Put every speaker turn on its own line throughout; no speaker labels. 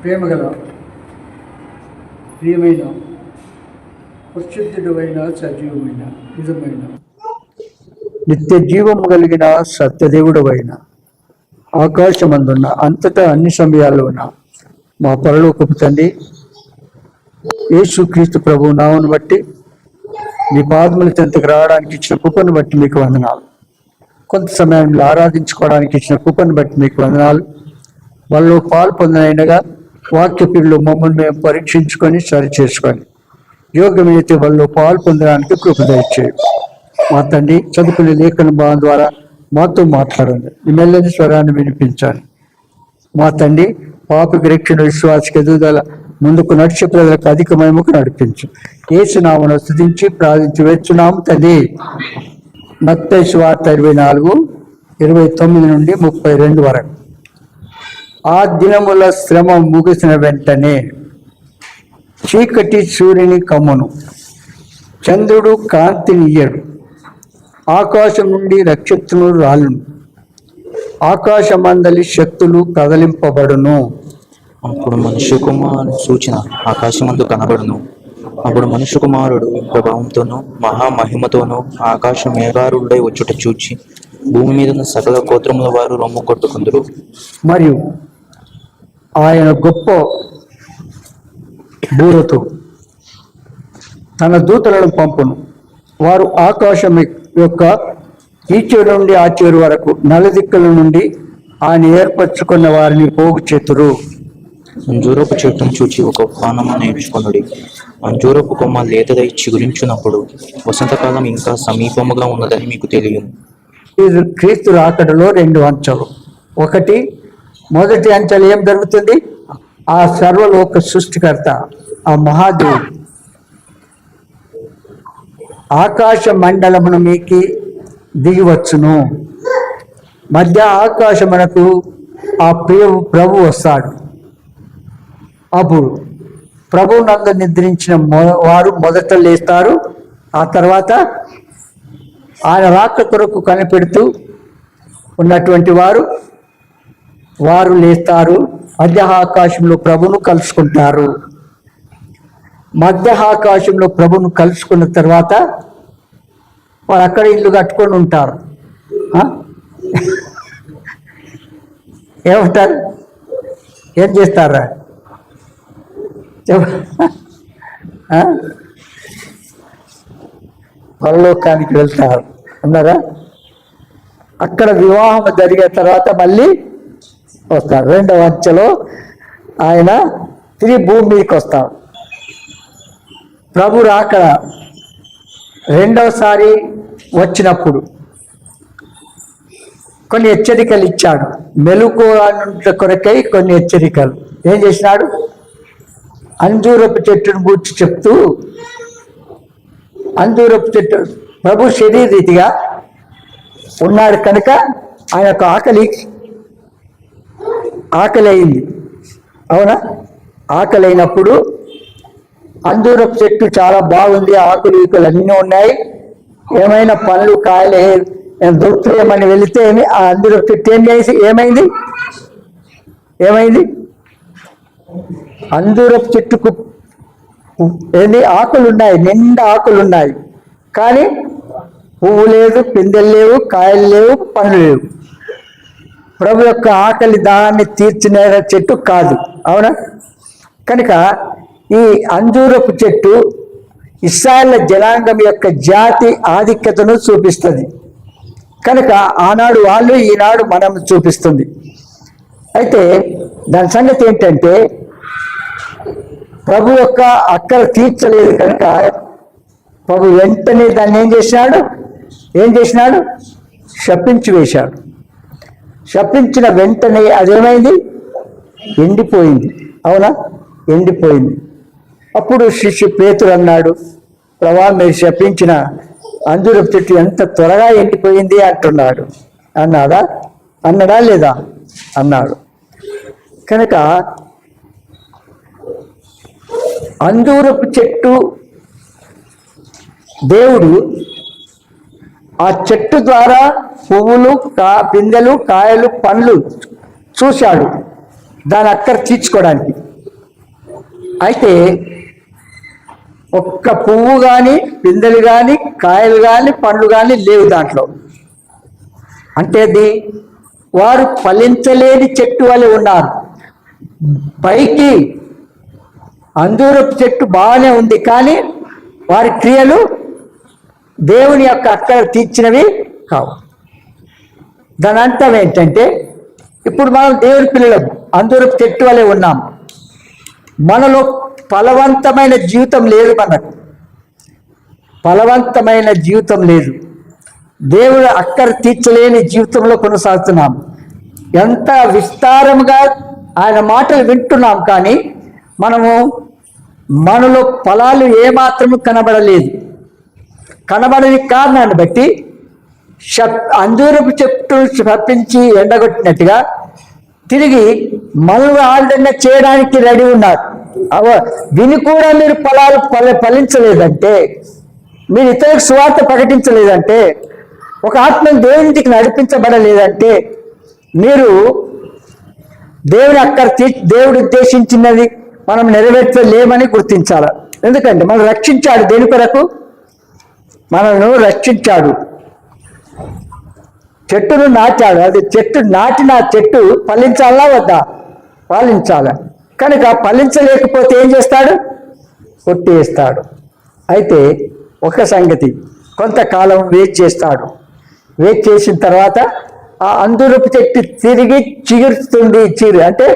ప్రేమగల ప్రియమైన పరిశుద్ధుడైన సజీవమైన నిజమైన నిత్య జీవము కలిగిన సత్యదేవుడవైన ఆకాశమందున్న అంతటా అన్ని సమయాల్లో ఉన్న మా పరలోకపు తండ్రి యేసుక్రీస్తు ప్రభు నామమును బట్టి మీ పాదముల చెంతకు రావడానికి ఇచ్చిన కృపను బట్టి మీకు వందనాలు. కొంత సమయంలో ఆరాధించుకోవడానికి ఇచ్చిన కృపను బట్టి మీకు వందనాలు. వాళ్ళు పాలు పొందినగా వాక్య పిల్లలు మమ్మల్ని మేము పరీక్షించుకొని సరి చేసుకొని యోగ్యమైతే వాళ్ళు పాలు పొందడానికి కృప దయచేయి. మా తండ్రి చదువుకునే లేఖన భావం ద్వారా మాతో మాట్లాడండి. ఈ మెల్లని స్వరాన్ని వినిపించాలి. మా తండ్రి పాపకి రక్షణ విశ్వాసకి ఎదుగుదల ముందుకు నడిచే ప్రజలకు అధికమయముకు నడిపించు. యేసునామమును స్తుతించి ప్రార్థించి వేచున్నాము తండ్రి. మత్తయి సువార్త 24:29 నుండి 32 వరకు. ఆ దినముల శ్రమ ముగిసిన వెంటనే చీకటి సూర్యుని కమ్మును, చంద్రుడు కాంతినియ్యడు, ఆకాశం నుండి నక్షత్రములు రాలును, ఆకాశమందలి శక్తులు కదలింపబడును.
అప్పుడు మనుష్య కుమారుని సూచన ఆకాశమందు కనబడును. అప్పుడు మనుష్య కుమారుడు ప్రభావంతోనూ మహామహిమతోనూ ఆకాశ మేఘారుడై వచ్చుట చూచి భూమి మీద ఉన్న సకల గోత్రముల వారు రొమ్ము కొట్టుకుందరు.
మరియు ఆయన గొప్ప బూరతో తన దూతలను పంపును. వారు ఆకాశం యొక్క ఈ చివరి నుండి ఆ చివరి వరకు నలుదిక్కుల నుండి ఆయన ఏర్పరచుకున్న వారిని పోగు చేతురు.
అంజూరపు చెట్టును చూచి ఒక పానము నేర్చుకొనుడి. అంజూరపు కొమ్మ లేతదై చిగురించున్నప్పుడు వసంతకాలం ఇంకా సమీపముగా ఉన్నదని మీకు తెలియదు.
ఇది క్రీస్తు రాకడలో 2 అంచెలు. ఒకటి, మొదటి అంచెలు ఏం జరుగుతుంది? ఆ సర్వలోక సృష్టికర్త ఆ మహాదేవుడు ఆకాశ మండలమును మీకి దిగివచ్చును. మధ్య ఆకాశమునకు ఆ ప్రభు వస్తాడు. అప్పుడు ప్రభు నందు నిద్రించిన వారు మొదట లేస్తారు. ఆ తర్వాత ఆయన రాక కొరకు కనిపెడుతూ ఉన్నటువంటి వారు లేస్తారు. మధ్య ఆకాశంలో ప్రభును కలుసుకుంటారు. మధ్య ఆకాశంలో ప్రభును కలుసుకున్న తర్వాత వారు అక్కడ ఇల్లు కట్టుకొని ఉంటారు. ఏమంటారు? ఏం చేస్తారా? పరలోకానికి వెళ్తారు అన్నారా? అక్కడ వివాహం జరిగిన తర్వాత మళ్ళీ వస్తారు. 2వ అంచెలో ఆయన తిరిగి భూమి మీదకి వస్తాడు. ప్రభు రాకడ 2వసారి వచ్చినప్పుడు కొన్ని హెచ్చరికలు ఇచ్చాడు. మెలకువ కొరకై కొన్ని హెచ్చరికలు ఏం చేసినాడు? అంజూరపు చెట్టును గూర్చి చెప్తూ, అంజూరపు చెట్టు ప్రభు శరీరీతిగా ఉన్నాడు కనుక ఆయనకు ఆకలి అయింది. అవునా? ఆకలి అయినప్పుడు అంజూరపు చెట్టు చాలా బాగుంది, ఆకులు ఈకులు అన్నీ ఉన్నాయి, ఏమైనా పండ్లు కాయలు దొరుకుతాయేమని వెళితే ఆ అంజూరపు చెట్టు ఏమైంది? అంజూరపు చెట్టుకు ఆకులు ఉన్నాయి, నిండా ఆకులు ఉన్నాయి, కానీ పువ్వు లేదు, పిందెలు లేవు, కాయలు లేవు, పండ్లు లేవు. ప్రభు యొక్క ఆకలి దాన్ని తీర్చిన చెట్టు కాదు. అవునా? కనుక ఈ అంజూరపు చెట్టు ఇశ్రాయేలు జనాంగం యొక్క జాతి ఆధిక్యతను చూపిస్తుంది. కనుక ఆనాడు వాళ్ళు, ఈనాడు మనం చూపిస్తుంది. అయితే దాని సంగతి ఏంటంటే, ప్రభు యొక్క అక్కలు తీర్చలేదు కనుక ప్రభు వెంటనే దాన్ని ఏం చేసినాడు? శపించి వేశాడు. శపించిన వెంటనే అదేమైంది? ఎండిపోయింది. అవునా? ఎండిపోయింది. అప్పుడు శిష్యు పేతురు అన్నాడు, ప్రభా, మీరు శపించిన అంజూరపు చెట్టు ఎంత త్వరగా ఎండిపోయింది అంటున్నాడు. అన్నాడా లేదా? అన్నాడు. కనుక అంజూరపు చెట్టు దేవుడు ఆ చెట్టు ద్వారా పువ్వులు, పిందెలు, కాయలు, పండ్లు చూశాడు. దాని అక్కర తీర్చుకోవడానికి అయితే ఒక్క పువ్వు కానీ, పిందెలు కానీ, కాయలు కానీ, పండ్లు కానీ లేవు దాంట్లో. అంటే వారు ఫలించలేని చెట్టు వలె ఉన్నారు. పైకి అంజూరపు చెట్టు బాగానే ఉంది, కానీ వారి క్రియలు దేవుని యొక్క అక్కడ తీర్చినవి కావు. దాని అర్థం ఏంటంటే, ఇప్పుడు మనం దేవుని పిల్లలం, అంజూరపు చెట్టు వలె ఉన్నాం. మనలో ఫలవంతమైన జీవితం లేదు. మనకు ఫలవంతమైన జీవితం లేదు. దేవుడు అక్కర తీర్చలేని జీవితంలో కొనసాగుతున్నాం. ఎంత విస్తారంగా ఆయన మాటలు వింటున్నాం, కానీ మనలో ఫలాలు ఏమాత్రము కనబడలేదు. కనబడని కారణాన్ని బట్టి అంజూరపు చెట్టు తప్పించి ఎండగొట్టినట్టుగా తిరిగి మనులు ఆల్రెడీ చేయడానికి రెడీ ఉన్నారు. విని కూడా మీరు ఫలాలు ఫలించలేదంటే, మీరు ఇతరులకు సువార్త ప్రకటించలేదంటే, ఒక ఆత్మను దేవునికి నడిపించబడలేదంటే, మీరు దేవుని అక్కడ దేవుడు ఉద్దేశించినది మనం నెరవేర్చలేమని గుర్తించాలి. ఎందుకంటే మనం రక్షించాడు. దేని కొరకు? మనను రక్షించాడు. చెట్టును నాటాడు. అది చెట్టు నాటిన చెట్టు ఫలించాలా వద్దా? ఫలించాలా. కనుక ఫలించలేకపోతే ఏం చేస్తాడు? కొట్టేస్తాడు. అయితే ఒక సంగతి, కొంతకాలం వెయిట్ చేస్తాడు. వెయిట్ చేసిన తర్వాత ఆ అంజూరపు చెట్టు తిరిగి చిగురుతుంది. అంటే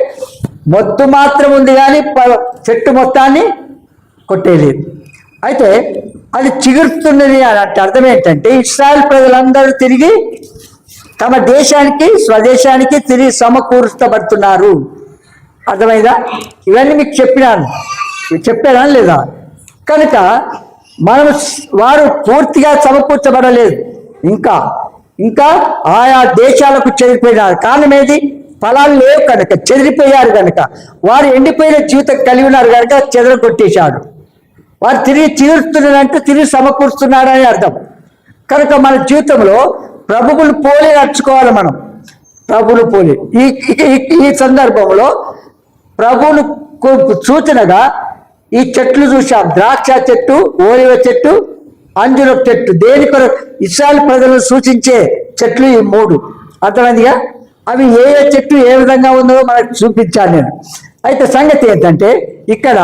మొద్దు మాత్రం ఉంది, కానీ చెట్టు మొత్తాన్ని కొట్టేయలేదు. అయితే అది చిగురుతున్నది అని అంటే అర్థం ఏంటంటే, ఇశ్రాయేల్ ప్రజలందరూ తిరిగి తమ దేశానికి, స్వదేశానికి తిరిగి సమకూర్చబడుతున్నారు. అర్థమైందా? ఇవన్నీ మీకు చెప్పానా లేదా? కనుక వారు పూర్తిగా సమకూర్చబడలేదు. ఇంకా ఆయా దేశాలకు చెదిరిపోయినారు. కారణం ఏది? ఫలాలు లేవు కనుక, చెదిరిపోయారు కనుక. వారు ఎండిపోయిన జీవితం కలిగి ఉన్నారు కనుక చెదరగొట్టేశాడు. వారు తిరిగి తీరుస్తున్నారంటే తిరిగి సమకూరుస్తున్నాడని అర్థం. కనుక మన జీవితంలో ప్రభువులు పోలి నడుచుకోవాలి. మనం ప్రభువులు పోలి ఈ సందర్భంలో ప్రభువులు సూచనగా ఈ చెట్లు చూసాం. ద్రాక్ష చెట్టు, ఓలివ చెట్టు, అంజూరపు చెట్టు. దేని కొరకు? ఇశ్రాయేలు ప్రజలను సూచించే చెట్లు ఈ మూడు. అర్థమైందిగా? అవి ఏ చెట్టు ఏ విధంగా ఉందో మనకు చూపించాను నేను. అయితే సంగతి ఏంటంటే, ఇక్కడ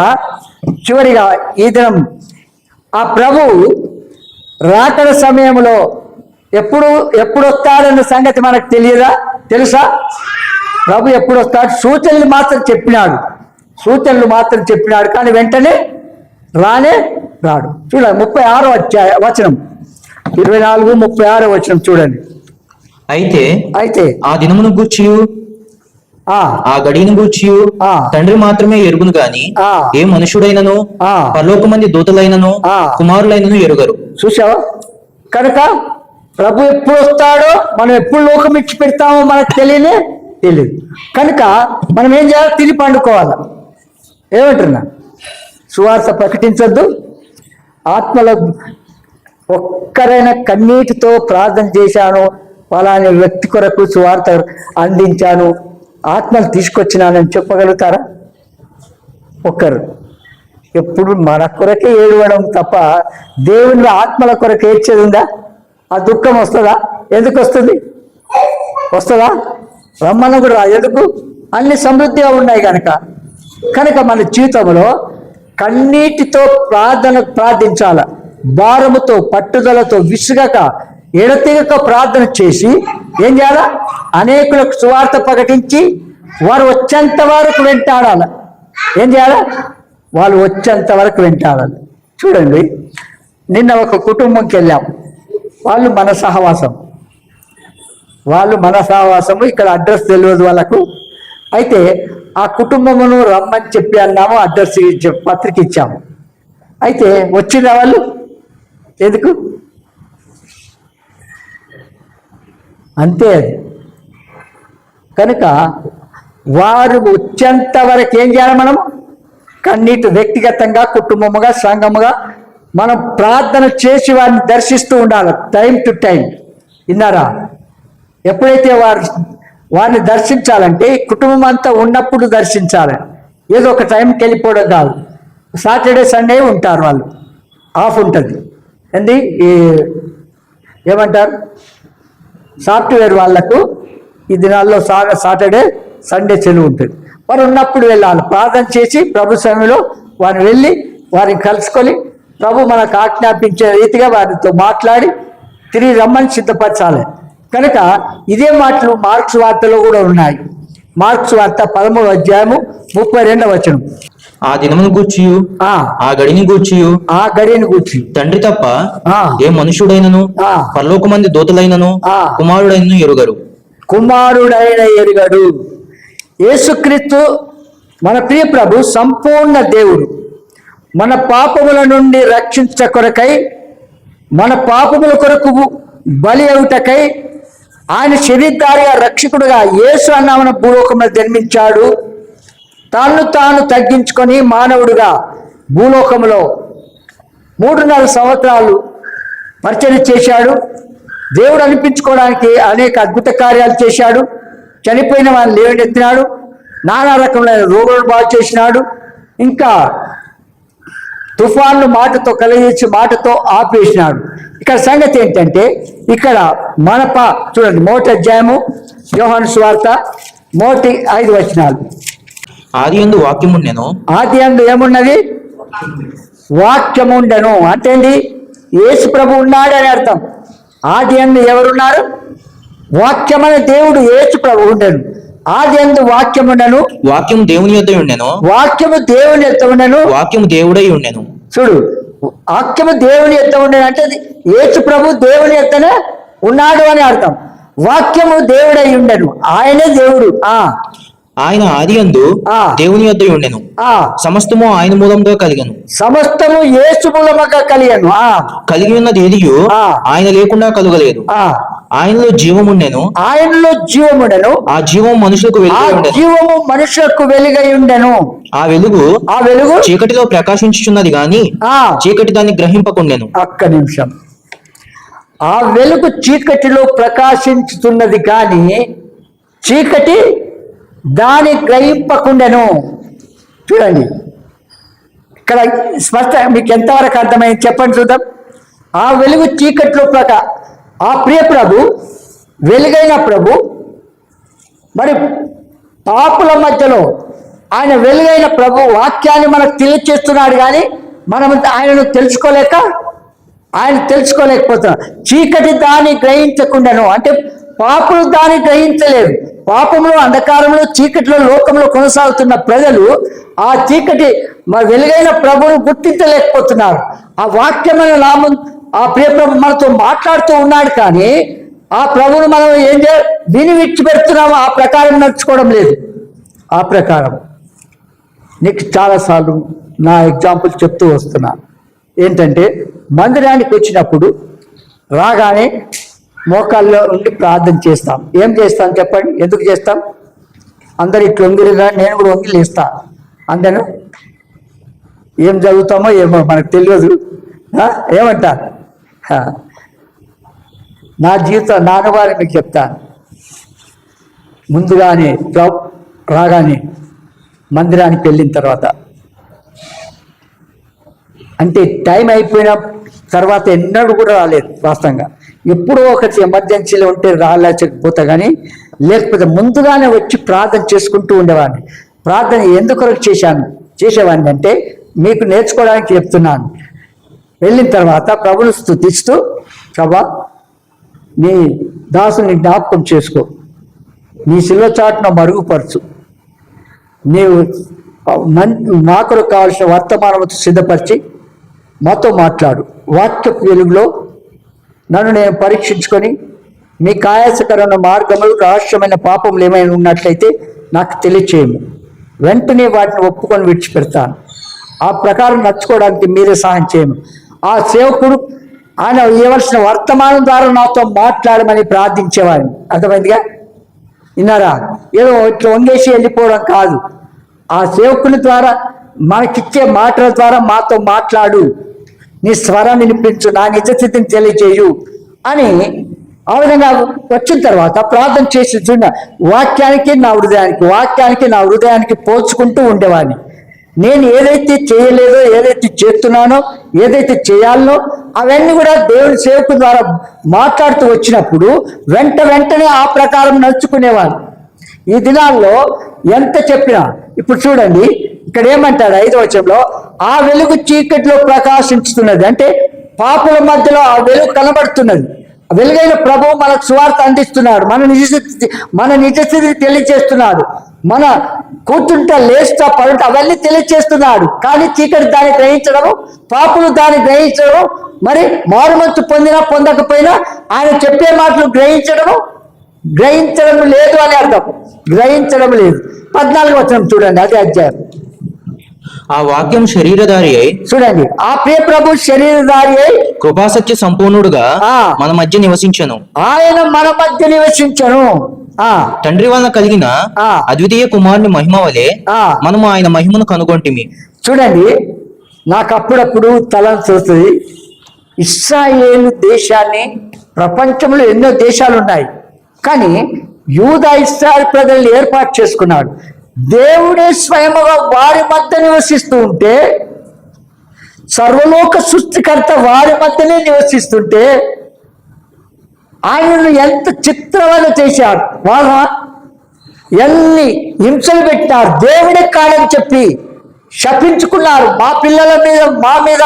చివరిగా ఈ దినం ఆ ప్రభువు రాకడ సమయంలో ఎప్పుడు వస్తాడన్న సంగతి మనకు తెలుసా? ప్రభు ఎప్పుడు వస్తాడు? సూచనలు మాత్రం చెప్పినాడు, కానీ వెంటనే రాడు. చూడండి 36వ వచనం, 24, 36వ వచనం చూడండి.
అయితే ఆ దినమును గూర్చి, ఆ గడియను గూర్చి తండ్రి మాత్రమే ఎరుగును గాని ఏ మనుషుడైనను, పరలోకమంది దూతలైనను, కుమారులైనను ఎరుగరు. చూసావా? కనుక ప్రభు ఎప్పుడు వస్తాడో, మనం ఎప్పుడు లోకం ఇచ్చి పెడతామో మనకు తెలియదు. కనుక మనం ఏం చేయాలి? తిరిగి పండుకోవాలి. ఏమంటున్నా? సువార్త ప్రకటించొద్దు. ఆత్మలో ఒక్కరైనా కన్నీటితో ప్రార్థన చేశాను, ఫలాని వ్యక్తి కొరకు సువార్త అందించాను, ఆత్మలు తీసుకొచ్చినానని చెప్పగలుగుతారా? ఒక్కరు. ఎప్పుడు మన కొరకే ఏడవడం తప్ప దేవుని ఆత్మల కొరకు ఏడ్చేది ఉందా? ఆ దుఃఖం వస్తుందా? ఎందుకు వస్తుంది? వస్తుందా? రమ్మన్న కూడా ఎందుకు? అన్ని సమృద్ధిగా ఉన్నాయి కనుక మన జీవితంలో కన్నీటితో ప్రార్థించాల. భారముతో, పట్టుదలతో, విసుగక, ఎడతెగక ప్రార్థన చేసి ఏం చేయాలా? అనేకులకు సువార్త ప్రకటించి వారు వచ్చేంత వరకు వెంటాడాలి. ఏం చేయాలా? వాళ్ళు వచ్చేంత వరకు వెంటాడాలి. చూడండి, నిన్న ఒక కుటుంబంకి వెళ్ళాం. వాళ్ళు మన సహవాసము. ఇక్కడ అడ్రస్ తెలియదు వాళ్ళకు. అయితే ఆ కుటుంబమును రమ్మని చెప్పి అన్నాము, అడ్రస్ పత్రిక ఇచ్చాము. అయితే వచ్చిన వాళ్ళు ఎందుకు? అంతే అది. కనుక వారు వచ్చేంత వరకు ఏం చేయాలి? మనం కన్నీటి వ్యక్తిగతంగా, కుటుంబముగా, సంఘముగా మనం ప్రార్థన చేసి వారిని దర్శిస్తూ ఉండాలి. Time to time. విన్నారా? ఎప్పుడైతే వారిని దర్శించాలంటే కుటుంబం అంతా ఉన్నప్పుడు దర్శించాలి. ఏదో ఒక టైంకి వెళ్ళిపోవడం కాదు.
సాటర్డే సండే ఉంటారు, వాళ్ళు ఆఫ్ ఉంటుంది. ఏంది ఏమంటారు, సాఫ్ట్వేర్ వాళ్ళకు ఈ దినాల్లో సాటర్డే సండే సెలవు ఉంటుంది. వారు ఉన్నప్పుడు వెళ్ళాలి, ప్రార్థన చేసి ప్రభు సమయంలో వారు వెళ్ళి వారిని కలుసుకొని ప్రభు మనకు ఆజ్ఞాపించే రీతిగా వారితో మాట్లాడి తిరిగి రమ్మని సిద్ధపరచాలి. కనుక ఇదే మాటలు మార్క్స్ వార్తలో కూడా ఉన్నాయి. మార్క్స్ వార్త 13వ అధ్యాయము 32వ వచనం.
ఆ దినమును గూర్చి ఆ గడిని గూర్చి తండ్రి తప్ప ఏ మనుషుడైనను పరలోకమంది దూతలైనను కుమారుడైన ఎరుగడు. యేసుక్రీస్తు మన ప్రియ ప్రభు సంపూర్ణ దేవుడు. మన పాపముల నుండి రక్షించ కొరకై, మన పాపముల కొరకు బలి అవుటకై ఆయన శరీరధారిగా రక్షకుడుగా యేసు అన్నామన భూలోకంలో జన్మించాడు. తాను తగ్గించుకొని మానవుడుగా భూలోకంలో 3.5 సంవత్సరాలు పరిచయం చేశాడు. దేవుడు అనిపించుకోవడానికి అనేక అద్భుత కార్యాలు చేశాడు. చనిపోయిన వారిని లేవనెత్తినాడు. నానా రకమైన రోగులను బాగు చేసినాడు. ఇంకా తుఫాన్లు మాటతో కలిగించి మాటతో ఆపేసినాడు. ఇక్కడ సంగతి ఏంటంటే, ఇక్కడ చూడండి 1వ అధ్యాయము యోహాను సువార్త 1:5 వచనాలు. ఆదియందు వాక్యముండెను.
ఆదియందు ఏమున్నది? వాక్యముండెను అంటే యేసు ప్రభు ఉన్నాడు అని అర్థం. ఆదియందు ఎవరున్నారు? వాక్యమైన దేవుడు యేసు ప్రభు ఉండెను. ఆదియందు వాక్యముండెను.
వాక్యము దేవుని యొద్ద ఉండెను.
వాక్యము దేవుని యొద్ద ఉండెను.
వాక్యము దేవుడై ఉండెను.
చూడు, వాక్యము దేవుని యొద్ద ఉండేది అంటే యేసు ప్రభు దేవుని యొద్దనే ఉన్నాడు అని అర్థం. వాక్యము దేవుడై ఉండెను, ఆయనే దేవుడు.
ఆయన ఆదియందు దేవుని యొద్ద ఉండెను. సమస్తము ఆయన మూలంగా కలిగను.
సమస్తము యేసు మూలముగా కలిగను.
కలిగి ఉన్నది ఏదియు ఆయన లేకుండా కలుగలేదు. ఆయనలో జీవముండెను. ఆ జీవము మనుషులకు వెలుగై ఉండెను. ఆ వెలుగు చీకటిలో ప్రకాశించుచున్నది గాని చీకటి దాన్ని గ్రహింపకుండెను.
ఒక్క నిమిషం. ఆ వెలుగు చీకటిలో ప్రకాశించుతున్నది కానీ చీకటి దాని గ్రహింపకుండెను. చూడండి, ఇక్కడ స్పష్ట మీకు ఎంతవరకు అర్థమైంది చెప్పండి చూద్దాం. ఆ వెలుగు చీకటిలో ఆ ప్రియ ప్రభు, వెలుగైన ప్రభు మరి పాపుల మధ్యలో ఆయన వెలుగైన ప్రభు వాక్యాన్ని మనకు తెలియచేస్తున్నాడు. కానీ మనం ఆయనను తెలుసుకోలేకపోతున్నాం. చీకటి దాన్ని గ్రహించకుండాను అంటే పాపులు దాన్ని గ్రహించలేదు. పాపంలో, అంధకారంలో, చీకటిలో, లోకంలో కొనసాగుతున్న ప్రజలు ఆ చీకటి వెలుగైన ప్రభువును గుర్తించలేకపోతున్నారు. ఆ వాక్యమైన నామం ఆ ప్రియ ప్రభు మనతో మాట్లాడుతూ ఉన్నాడు. కానీ ఆ ప్రభువును మనం ఏం చేయాలి? విని విడిచిపెడుతున్నాము. ఆ ప్రకారం నడుచుకోవడం లేదు. ఆ ప్రకారం నీకు చాలాసార్లు నా ఎగ్జాంపుల్ చెప్తూ వస్తున్నా. ఏంటంటే, మందిరానికి వచ్చినప్పుడు రాగానే మోకాల్లో ఉండి ప్రార్థన చేస్తాం. ఏం చేస్తాం చెప్పండి? ఎందుకు చేస్తాం? అందరు ఇట్లా వంగిరిగా నేను కూడా వంగి లేస్తా. అందరూ ఏం చదువుతామో ఏమో మనకు తెలియదు. ఏమంటారు? నా జీవితం నాన్నవారి మీకు చెప్తాను. ముందుగానే రాగానే మందిరానికి వెళ్ళిన తర్వాత అంటే టైం అయిపోయిన తర్వాత ఎన్నడూ కూడా రాలేదు. వాస్తవంగా ఎప్పుడో ఒకటి ఎమర్జెన్సీలో ఉంటే రాలేకపోతా, కానీ లేకపోతే ముందుగానే వచ్చి ప్రార్థన చేసుకుంటూ ఉండేవాడిని. ప్రార్థన ఎందుకొరకు చేసేవాడిని అంటే మీకు నేర్చుకోవడానికి చెప్తున్నాను. వెళ్ళిన తర్వాత ప్రభుని స్తుతిస్తూ, ప్రభా నీ దాసుని జ్ఞాపకం చేసుకో, నీ శిలువ చాటును మరుగుపరచు, నీవు మా కొరకు కావాల్సిన వర్తమానంతో సిద్ధపరిచి మాతో మాట్లాడు. వాక్యపు వెలుగులో నన్ను నేను పరీక్షించుకొని మీ ఆయాసకరమైన మార్గములు, రహస్యమైన పాపములు ఏమైనా ఉన్నట్లయితే నాకు తెలియచేయము. వెంటనే వాటిని ఒప్పుకొని విడిచిపెడతాను. ఆ ప్రకారం నడుచుకోవడానికి మీరే సహాయం చేయము. ఆ సేవకుడు ఆయన ఇవ్వవలసిన వర్తమానం ద్వారా నాతో మాట్లాడమని ప్రార్థించేవాడిని. అర్థమైందిగా? విన్నారా? ఏదో ఇట్లా వంగేసి వెళ్ళిపోవడం కాదు. ఆ సేవకుని ద్వారా మనకిచ్చే మాటల ద్వారా మాతో మాట్లాడు, నీ స్వరం వినిపించు, నా నిజస్థితిని తెలియజేయు అని ఆ విధంగా వచ్చిన తర్వాత ప్రార్థన చేసి వాక్యానికి నా హృదయానికి పోల్చుకుంటూ ఉండేవాడిని. నేను ఏదైతే చేయలేదో, ఏదైతే చేస్తున్నానో, ఏదైతే చేయాలనో అవన్నీ కూడా దేవుని సేవకు ద్వారా మాట్లాడుతూ వచ్చినప్పుడు వెంటనే ఆ ప్రకారం నడుచుకునేవాడు. ఈ దినాల్లో ఎంత చెప్పినా, ఇప్పుడు చూడండి ఇక్కడ ఏమంటాడు 5వ వచనంలో, ఆ వెలుగు చీకటిలో ప్రకాశించుతున్నది. అంటే పాపుల మధ్యలో ఆ వెలుగు కనబడుతున్నది. వెలుగైన ప్రభువు మనకు సువార్త అందిస్తున్నాడు, మన నిజస్థితి తెలియజేస్తున్నాడు, మన కూర్చుంటా లేస్తా పడుంటా అవన్నీ తెలియజేస్తున్నాడు. కానీ చీకటి దాన్ని గ్రహించడము, పాపులు దాన్ని గ్రహించడము, మరి మారుమంతు పొందినా పొందకపోయినా ఆయన చెప్పే మాటలు గ్రహించడం లేదు అని అర్థం. గ్రహించడం లేదు. 14వ వచనం చూడండి, అదే అధ్యాయం.
ఆ వాక్యం శరీరధారి అయి,
చూడండి, ఆ ప్రియ ప్రభు శరీరధారి అయి
కృపాసత్య సంపూర్ణుడుగా మన మధ్య నివసించను.
ఆయన మన మధ్య నివసించను.
తండ్రి వలన కలిగిన అద్వితీయ కుమారుని మహిమ వలె మనము ఆయన మహిమను కనుగొంటిమి.
చూడండి, నాకు అప్పుడప్పుడు తలంచి వస్తుంది. ఇశ్రాయేలు దేశాన్ని, ప్రపంచంలో ఎన్నో దేశాలు ఉన్నాయి, కానీ యూదా ఇశ్రాయేలు ప్రజల్ని ఏర్పాటు చేసుకున్నాడు. దేవుడే స్వయముగా వారి మధ్య నివసిస్తూ ఉంటే, సర్వలోక సృష్టికర్త వారి మధ్యనే నివసిస్తుంటే ఆయనను ఎంత చిత్రవద చేశారు. వాళ్ళ ఎన్ని హింసలు పెట్టినారు. దేవుడే కాడని చెప్పి శపించుకున్నారు. మా పిల్లల మీద, మా మీద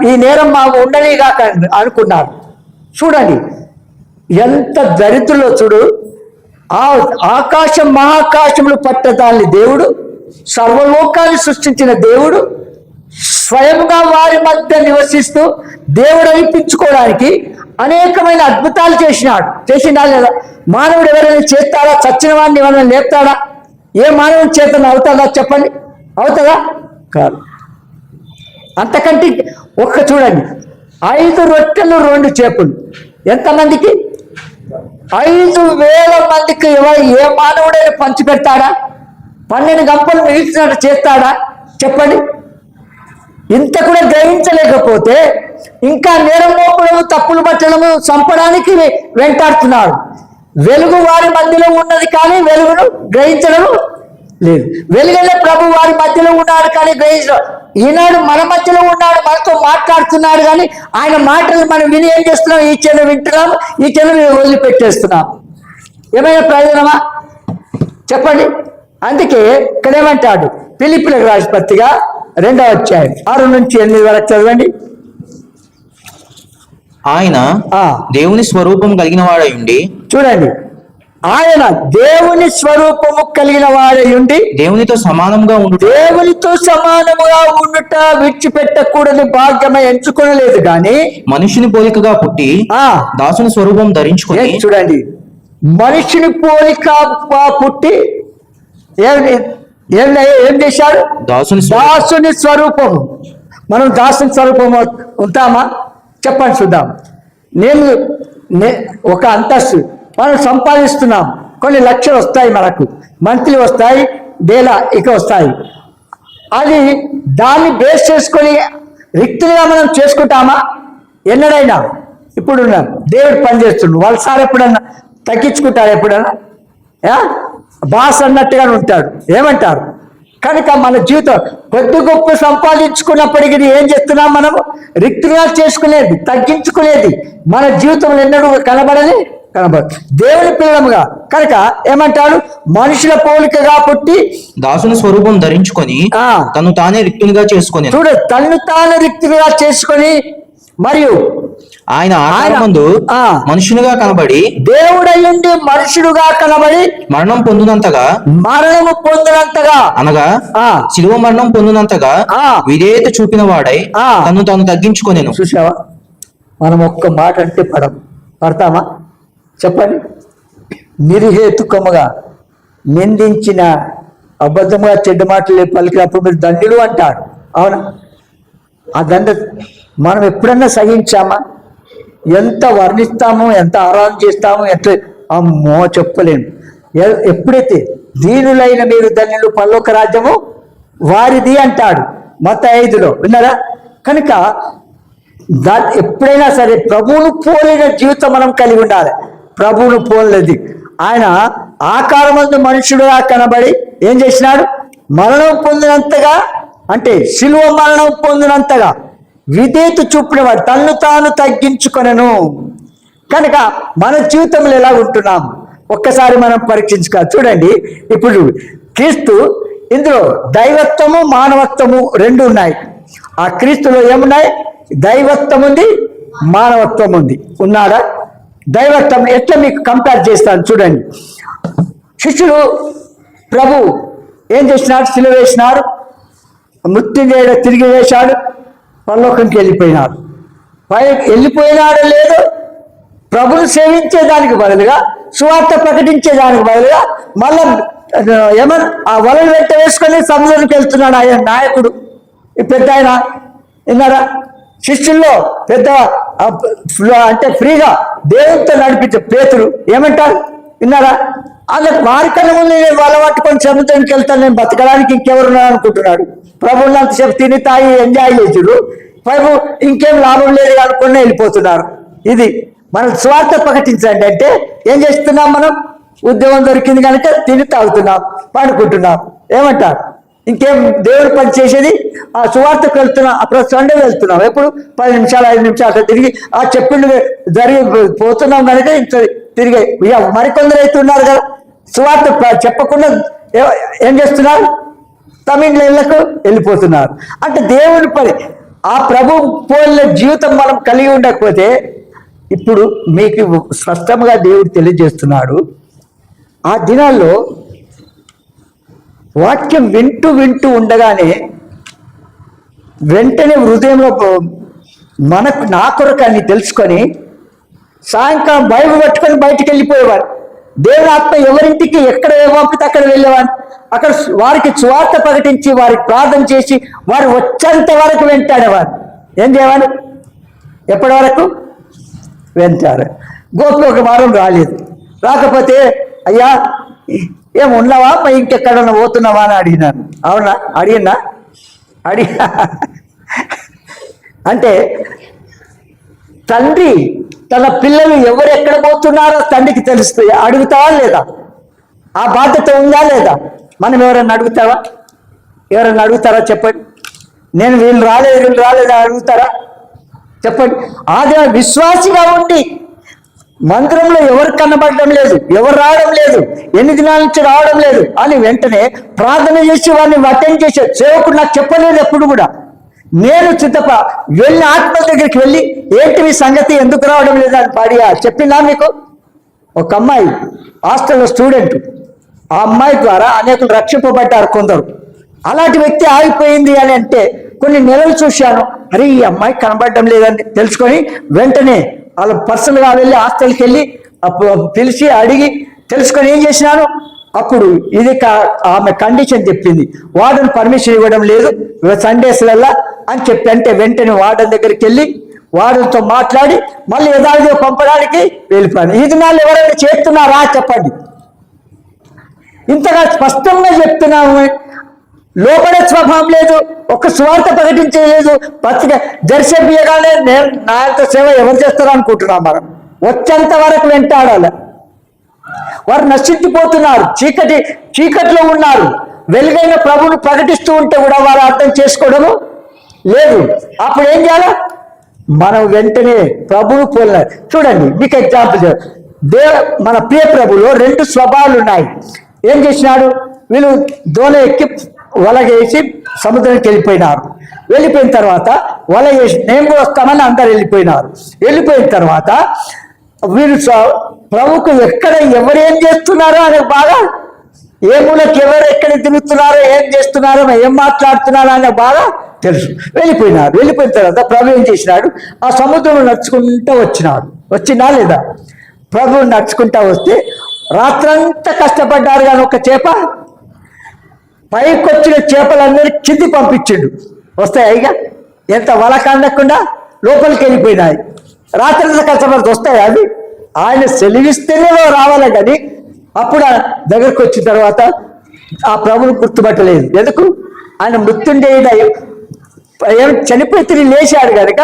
ఈ నేరం మాకు ఉండని కాక అనుకున్నారు. చూడండి ఎంత దరిద్రులో. చూడు, ఆ ఆకాశం మహాకాశములు పట్టదాన్ని దేవుడు, సర్వలోకాన్ని సృష్టించిన దేవుడు స్వయంగా వారి మధ్య నివసిస్తూ దేవుడు అనిపించుకోవడానికి అనేకమైన అద్భుతాలు చేసినా లేదా? మానవుడు ఎవరైనా చేస్తాడా? చచ్చిన వాడిని ఎవరైనా లేపుతాడా? ఏ మానవుని చేతన అవుతుందా చెప్పండి? అవుతుందా? కాదు. అంతకంటే చూడండి, 5 రొట్టెలు 2 చేపలు ఎంతమందికి? 5,000 మందికి ఏ మానవుడైనా పంచి పెడతాడా? 12 గంపలు మిగిల్చినట్టు చేస్తాడా చెప్పండి? ఇంత కూడా గ్రహించలేకపోతే ఇంకా నేరం మోపడము, తప్పులు పట్టడము, చంపడానికి వెంటాడుతున్నాడు. వెలుగు వారి మధ్యలో ఉన్నది కానీ వెలుగును గ్రహించడం లేదు. వెలుగైన ప్రభు వారి మధ్యలో ఉన్నాడు కానీ గ్రహించడం. ఈనాడు మన మధ్యలో ఉన్నాడు, మనతో మాట్లాడుతున్నాడు, కానీ ఆయన మాటలు మనం విని ఏం చేస్తున్నాం? ఈ చెడు వింటున్నాము, ఈ చెడు వదిలిపెట్టేస్తున్నాం. ఏమైనా ప్రయోజనమా చెప్పండి? అందుకే ఇక్కడ ఏమంటాడు? ఫిలిప్పీయులకు రాసిన పత్రిక 2వ అధ్యాయం 6 నుంచి 8 వరకు చదవండి.
ఆయన దేవుని స్వరూపం కలిగిన వాడయుండి,
చూడండి, ఆయన దేవుని స్వరూపము కలిగిన వాడయుండి దేవునితో సమానముగా ఉండుట విడిచిపెట్టకూడని భాగ్యమై ఎంచుకోలేదు గాని మనిషిని పోలికగా పుట్టి దాసుని స్వరూపం ధరించుకుని. చూడండి, మనిషిని పోలికగా పుట్టి ఏం చేశాడు? దాసుని స్వరూపము. మనం దాసుని స్వరూపము ఉంటామా చెప్పండి చూద్దాం. ఒక అంతస్తు మనం సంపాదిస్తున్నాం, కొన్ని లక్షలు వస్తాయి, మనకు మంత్లీ వస్తాయి, ఇక వస్తాయి. అది దాన్ని బేస్ చేసుకొని రిక్తులుగా మనం చేసుకుంటామా? ఎన్నడైనా? ఇప్పుడు దేవుడు పనిచేస్తుండు, వాళ్ళ సార్ ఎప్పుడన్నా తగ్గించుకుంటారు? ఎప్పుడన్నా బాస్ అన్నట్టుగానే ఉంటాడు. ఏమంటారు? కనుక మన జీవితం కొద్ది గొప్ప సంపాదించుకున్నప్పటికీ ఏం చేస్తున్నాం? మనము రిక్తులుగా చేసుకునేది, తగ్గించుకునేది మన జీవితంలో ఎన్నడూ కనబడదు. దేవుని పిల్లముగా కనుక ఏమంటాడు? మనుషుల పోలికగా పుట్టి
దాసుని స్వరూపం ధరించుకొని తను తానే రిక్తునిగా చేసుకొని. చూడు,
తను తాను రిక్తునిగా చేసుకొని, మరియు
ఆయన ఆకారమందు మనుషునిగా కనబడి,
దేవుడయ్యుండి మనుషుడుగా కనబడి
మరణము పొందినంతగా అనగా శిలువ మరణం పొందినంతగా విధేయత చూపిన వాడై తను తాను తగ్గించుకొనెను.
చూసావా? మనం ఒక్క మాట అంటే పడతామా చెప్పండి? నిర్హేతుకముగా నిందించిన, అబద్ధముగా చెడ్డ మాటలు పలికినప్పుడు మీరు దండులు అంటారు. అవునా? ఆ దండ మనం ఎప్పుడన్నా సహించామా? ఎంత వర్ణిస్తామో, ఎంత ఆరాధన చేస్తామో, అమ్మో చెప్పలేము. ఎప్పుడైతే దీనులైన మీరు ధన్యులు పరలోక రాజ్యము వారిది అంటాడు మత్తయి 5లో, విన్నారా? కనుక ఎప్పుడైనా సరే ప్రభువును పోలిన జీవితం మనం కలిగి ఉండాలి. ప్రభువును పోలేదు. ఆయన ఆకారమందు మనుషుడుగా కనబడి ఏం చేసినాడు? మరణం పొందినంతగా, అంటే శిలువ మరణం పొందినంతగా విధేయత చూపినవాడు తన్ను తాను తగ్గించుకొనెను. కనుక మన జీవితంలో ఎలా ఉంటున్నాం ఒక్కసారి మనం పరీక్షించుకోవాలి. చూడండి, ఇప్పుడు క్రీస్తు, ఇందులో దైవత్వము మానవత్వము రెండు ఉన్నాయి. ఆ క్రీస్తులో ఏమున్నాయి? దైవత్వం ఉంది, మానవత్వం ఉంది. ఉన్నాడా? దైవత్వం ఎట్లా మీకు కంపేర్ చేస్తాను చూడండి. శిష్యులు ప్రభు ఏం చేసినాడు? సిలువ వేసినాడు, మృత్యుంజయుడు తిరిగి వేశాడు, పరలోకంకి వెళ్ళిపోయినాడు. వెళ్ళిపోయినాడో లేదో ప్రభుని సేవించే దానికి బదులుగా, సువార్త ప్రకటించే దానికి బదులుగా మళ్ళా ఏమన్నా ఆ వలలు వెంట వేసుకొని సముద్రానికి వెళ్తున్నాడు ఆయన నాయకుడు, ఈ పెద్ద ఆయన. విన్నారా? శిష్యుల్లో పెద్ద అంటే ఫ్రీగా దేవునితో నడిపించే పేతురు ఏమంటారు? విన్నారా? అందుకు వారికన్నా ముందు నేను వాళ్ళ పట్టుకొని సముద్రానికి వెళ్తాను, నేను బతకడానికి ఇంకెవరున్నా అనుకుంటున్నాడు. ప్రభువుని అంతసేపు తిని తాగి ఎంజాయ్ చేసారు, ప్రభు ఇంకేం లాభం లేదు అనుకుని వెళ్ళిపోతున్నారు. ఇది మనం స్వార్థ ప్రకటించండి అంటే ఏం చేస్తున్నాం? మనం ఉద్యోగం దొరికింది కనుక తిని తాగుతున్నాం, పండుకుంటున్నాం. ఏమంటారు? ఇంకేం దేవుడు పని చేసేది? ఆ సువార్తకు వెళ్తున్నాం, అక్కడ సండే వెళ్తున్నాం, ఎప్పుడు 10 నిమిషాలు 5 నిమిషాలు తిరిగి ఆ చెప్పిండు జరిగి పోతున్నాం కనుక తిరిగి. మరికొందరు అయితే ఉన్నారు కదా, సువార్త చెప్పకుండా ఏం చేస్తున్నారు? తమిళలకు వెళ్ళిపోతున్నారు. అంటే దేవుని పని, ఆ ప్రభు పోలిన జీవితం మనం కలిగి ఉండకపోతే, ఇప్పుడు మీకు స్పష్టంగా దేవుడు తెలియజేస్తున్నాడు. ఆ దినాల్లో వాక్యం వింటూ వింటూ ఉండగానే వెంటనే హృదయంలో నా కొరకు అని తెలుసుకొని సాయంకాలం బైబిల్ పట్టుకొని బయటికి వెళ్ళిపోయేవాడు. దేవుని ఆత్మ ఎవరింటికి ఎక్కడ పంపితే అక్కడ వెళ్ళేవాడు. అక్కడ వారికి సువార్త ప్రకటించి వారికి ప్రార్థన చేసి వారు వచ్చేంత వరకు వెంటాడేవారు. ఏం చేయవాలి? ఎప్పటి వరకు వెంటాడు? గోపి ఒక వారం రాలేదు. రాకపోతే అయ్యా ఏమున్నావా, ఇంకెక్కడన్నా పోతున్నావా అని అడిగినాను. అవునా? అడిగినా అంటే తండ్రి తన పిల్లలు ఎవరు ఎక్కడ పోతున్నారో తండ్రికి తెలుస్తుంది. అడుగుతావా లేదా? ఆ బాధ్యత ఉందా లేదా? మనం ఎవరన్నా అడుగుతావా? ఎవరన్నా అడుగుతారా చెప్పండి? నేను వీళ్ళు రాలేదు అడుగుతారా చెప్పండి? ఆది విశ్వాసిగా ఉండి మందిరంలో ఎవరు కనబడడం లేదు, ఎవరు రావడం లేదు, 8 దినాల నుంచి రావడం లేదు అని వెంటనే ప్రార్థన చేసి వాడిని అటెండ్ చేశాడు. సేవకుడు నాకు చెప్పలేదు ఎప్పుడు కూడా. నేను చిత్తప్ప వెళ్ళి ఆత్మ దగ్గరికి వెళ్ళి ఏంటి మీ సంగతి, ఎందుకు రావడం లేదు అని పాడియా చెప్పిందా మీకు? ఒక అమ్మాయి హాస్టల్లో స్టూడెంట్, ఆ అమ్మాయి ద్వారా అనేకులు రక్షింపబడ్డారు కొందరు. అలాంటి వ్యక్తి ఆగిపోయింది అని అంటే కొన్ని నెలలు చూశాను, అరే ఈ అమ్మాయి కనబడడం లేదని తెలుసుకొని వెంటనే వాళ్ళు పర్సనల్గా వెళ్ళి హాస్టల్కి వెళ్ళి పిలిచి అడిగి తెలుసుకొని ఏం చేసినాను. అప్పుడు ఇది ఆమె కండిషన్ చెప్పింది, వార్డెన్ పర్మిషన్ ఇవ్వడం లేదు సండేస్లల్లా అని చెప్పి. అంటే వెంటనే వార్డెన్ దగ్గరికి వెళ్ళి వార్డెన్తో మాట్లాడి మళ్ళీ యథావిధిగా పంపడానికి వెళ్ళిపోయాను. ఈ దినాలు ఎవరైనా చేస్తున్నారా చెప్పండి? ఇంతగా స్పష్టంగా చెప్తున్నాము. లోపడే స్వభావం లేదు, ఒక స్వార్థ ప్రకటించలేదు, పత్రిక దర్శనీయగానే నేను నా యొక్క సేవ ఎవరు చేస్తారో అనుకుంటున్నాం. మనం వచ్చేంత వరకు వెంటాడాలి. వారు నశించిపోతున్నారు, చీకట్లో ఉన్నారు. వెలుగైన ప్రభువును ప్రకటిస్తూ ఉంటే కూడా వారు అర్థం చేసుకోవడము లేదు. అప్పుడు ఏం చేయాలి? మనం వెంటనే ప్రభువును పోలినారు. చూడండి, మీకు ఎగ్జాంపుల్, మన ప్రియ ప్రభులో 2 స్వభావాలు ఉన్నాయి. ఏం చేసినాడు? వీళ్ళు దోణ ఎక్కి వల వేసి సముద్రానికి వెళ్ళిపోయినారు. వెళ్ళిపోయిన తర్వాత వల వేసి మేము కూడా వస్తామని అందరు వెళ్ళిపోయినారు. వెళ్ళిపోయిన తర్వాత వీరు ప్రభుకు ఎక్కడ ఎవరేం చేస్తున్నారో అనే బాగా, ఏ మూలకి ఎవరు ఎక్కడ తిరుగుతున్నారో, ఏం చేస్తున్నారో, ఏం మాట్లాడుతున్నారో అనే బాగా తెలుసు. వెళ్ళిపోయినారు. వెళ్ళిపోయిన తర్వాత ప్రభు ఏం చేసినాడు? ఆ సముద్రంలో నడుచుకుంటూ వచ్చినా లేదా? ప్రభువు నడుచుకుంటా వస్తే రాత్రంతా కష్టపడ్డారు కానీ ఒక చేప పైకొచ్చిన చేపలందరినీ కింది పంపించిండు. వస్తాయిగా? ఎంత వల కందకుండా లోపలికి వెళ్ళిపోయినాయి. రాత్రి కష్టపడితే వస్తాయి అవి. ఆయన సెలవిస్తేనే రావాలి కానీ అప్పుడు దగ్గరకు వచ్చిన తర్వాత ఆ ప్రభువును గుర్తుపట్టలేదు. ఎందుకు? ఆయన మృత్యుంజయుడు చనిపోయి తిరిగి లేచాడు కనుక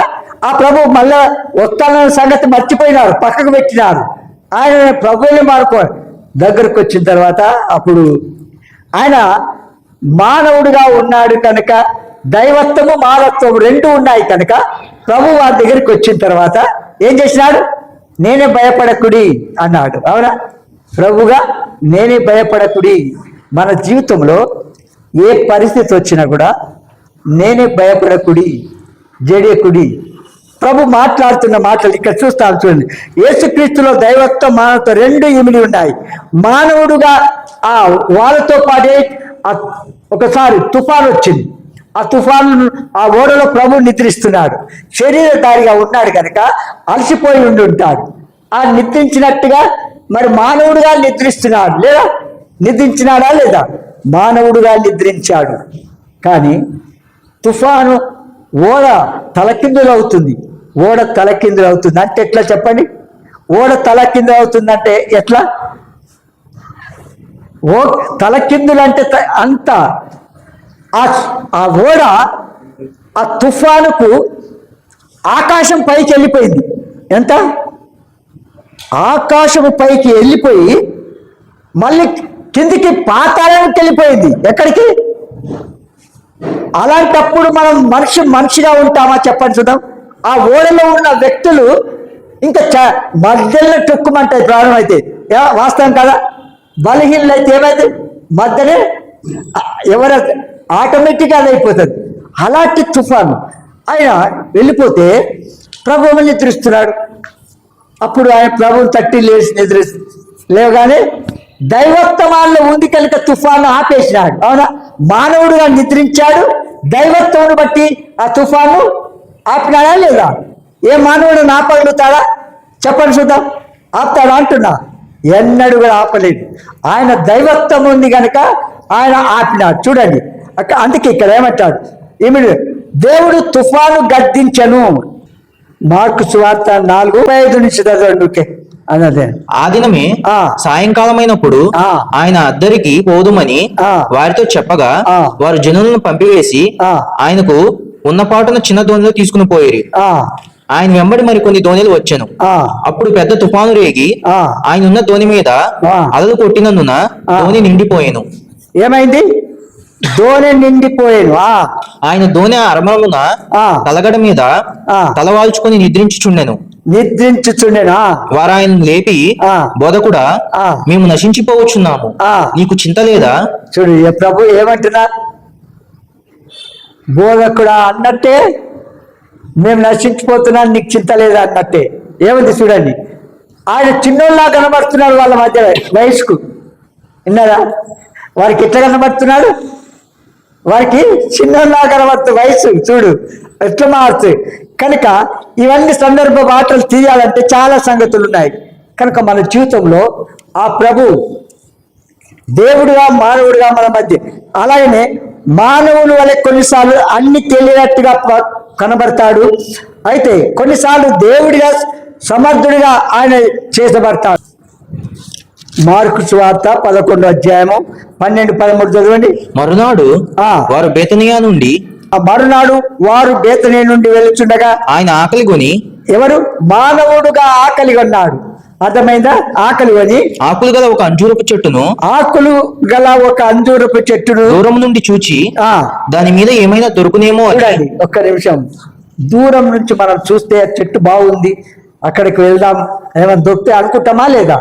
ఆ ప్రభు మళ్ళా వస్తానన్న సంగతి మర్చిపోయినారు, పక్కకు పెట్టినారు. ఆయన ప్రభువుని మారుకో దగ్గరకు వచ్చిన తర్వాత అప్పుడు ఆయన మానవుడిగా ఉన్నాడు కనుక దైవత్వము మానవత్వము రెండు ఉన్నాయి కనుక ప్రభు వారి దగ్గరికి వచ్చిన తర్వాత ఏం చేసినాడు? నేనే భయపడకుడి అన్నాడు. అవునా? ప్రభుగా నేనే భయపడకుడి. మన జీవితంలో ఏ పరిస్థితి వచ్చినా కూడా నేనే భయపడకుడి, జడియకుడి. ప్రభు మాట్లాడుతున్న మాటలు ఇక్కడ చూస్తాను, చూడండి. యేసుక్రీస్తులో దైవత్వం మానవత్వం రెండు ఇమిడి ఉన్నాయి. మానవుడుగా వాళ్ళతో పాటే ఒకసారి తుఫాను వచ్చింది. ఆ తుఫాను ఆ ఓడలో ప్రభు నిద్రిస్తున్నాడు. శరీరధారిగా ఉన్నాడు కనుక అలసిపోయి ఉండి ఉంటాడు. ఆ నిద్రించినట్టుగా మరి మానవుడుగా నిద్రిస్తున్నాడు లేదా? నిద్రించినాడా లేదా? మానవుడుగా నిద్రించాడు. కానీ తుఫాను ఓడ తలకిందులు అవుతుంది. ఓడ తలకిందులు అవుతుంది అంటే ఎట్లా చెప్పండి? ఓడ తలకిందులు అవుతుందంటే ఎట్లా? తలకిందులు అంటే అంత ఆ ఓడ ఆ తుఫానుకు ఆకాశం పైకి వెళ్ళిపోయింది. ఎంత? ఆకాశము పైకి వెళ్ళిపోయి మళ్ళీ కిందికి పాతాళానికి వెళ్ళిపోయింది. ఎక్కడికి? అలాంటప్పుడు మనం మనిషిగా ఉంటామా చెప్పండి చూద్దాం. ఆ ఓడలో ఉన్న వ్యక్తులు ఇంకా మధ్యలో తొక్కుమంటాయి ప్రాణం అయితే. వాస్తవం కదా? బలహీనలు అయితే ఏమైతే మధ్యనే ఎవరైతే ఆటోమేటిక్గా అది అయిపోతుంది. అలాంటి తుఫాను ఆయన వెళ్ళిపోతే ప్రభు నిద్రిస్తున్నాడు. అప్పుడు ఆయన ప్రభువుని తట్టి లేవగానే దైవత్వాల్లో ఉంది కనుక తుఫాను ఆపేసినాడు. అవునా? మానవుడుగా నిద్రించాడు, దైవత్వం బట్టి ఆ తుఫాను ఆపినాడా లేదా? ఏ మానవుడు ఆపగలుగుతాడా చెప్పండి చూద్దాం. ఆపుతాడా అంటున్నా? ఎన్నడూ కూడా ఆపలేదు. ఆయన దైవత్వం ఉంది కనుక ఆయన ఆపినాడు. చూడండి, అందుకే ఇక్కడ ఏమంటాడు? దేవుడు తుఫాను గద్దించను. మార్కు సువార్త 4:5 నుంచి చదవండి. అదే
ఆ దినమే సాయంకాలమైనప్పుడు ఆయన అద్దరికి పోదుమని వారితో చెప్పగా వారు జనులను పంపివేసి ఆయనకు ఉన్నపాటున చిన్న దోణిలో తీసుకుని పోయేరి. ఆయన వెంబడి మరి కొన్ని దోణిలు వచ్చెను. అప్పుడు పెద్ద తుఫాను రేగి ఆయన ఉన్న దోణి మీద అలలు కొట్టినందున దోణి నిండిపోయాను.
ఏమైంది? దోణి నిండిపోయాను.
ఆయన దోణి అరమమున తలగడ మీద తలవాల్చుకొని నిద్రించుచుండెను.
వారు
ఆయన లేపి, బోధకుడా, మేము నశించిపోవచ్చున్నాము, నీకు చింత లేదా?
చూడు ప్రభు ఏమంటున్నా? బోధకుడా అన్నట్టే మేము నశించిపోతున్నాం, నీకు చింత లేదా అన్నట్టే. ఏముంది చూడండి, ఆయన చిన్నోళ్ళలా కనబడుతున్నాడు వాళ్ళ మధ్య వయసుకు. విన్నారా? వారికి ఎట్లా కనబడుతున్నాడు? వారికి చిన్నోళ్ళలా కనబడుతుంది వయసు. చూడు ఎట్లా మారుతుంది. కనుక ఇవన్నీ సందర్భ మాటలు తీయాలంటే చాలా సంగతులు ఉన్నాయి. కనుక మన జీవితంలో ఆ ప్రభు దేవుడుగా మానవుడిగా మన మధ్య, అలాగనే మానవుని వల్ల కొన్నిసార్లు అన్ని తెలియనట్టుగా కనబడతాడు. అయితే కొన్నిసార్లు దేవుడిగా సమర్థుడిగా ఆయన చేసబడతాడు. మార్కు సువార్త 11:12-13 చదవండి.
మరునాడు వారు బేతనియా నుండి వెళ్ళుచుండగా ఆయన ఆకలి కొని, ఎవరు? మానవుడుగా ఆకలి కొన్నాడు. అర్థమైందా? ఆకలి కొని ఆకులు గల ఒక అంజూరపు చెట్టును దూరం నుండి చూచి దాని మీద ఏమైనా దొరుకునేమో అని. ఒక్క నిమిషం. దూరం నుంచి మనం చూస్తే చెట్టు బాగుంది, అక్కడికి వెళ్దాం, ఏమైనా దొరికితే అనుకుంటామా లేదా?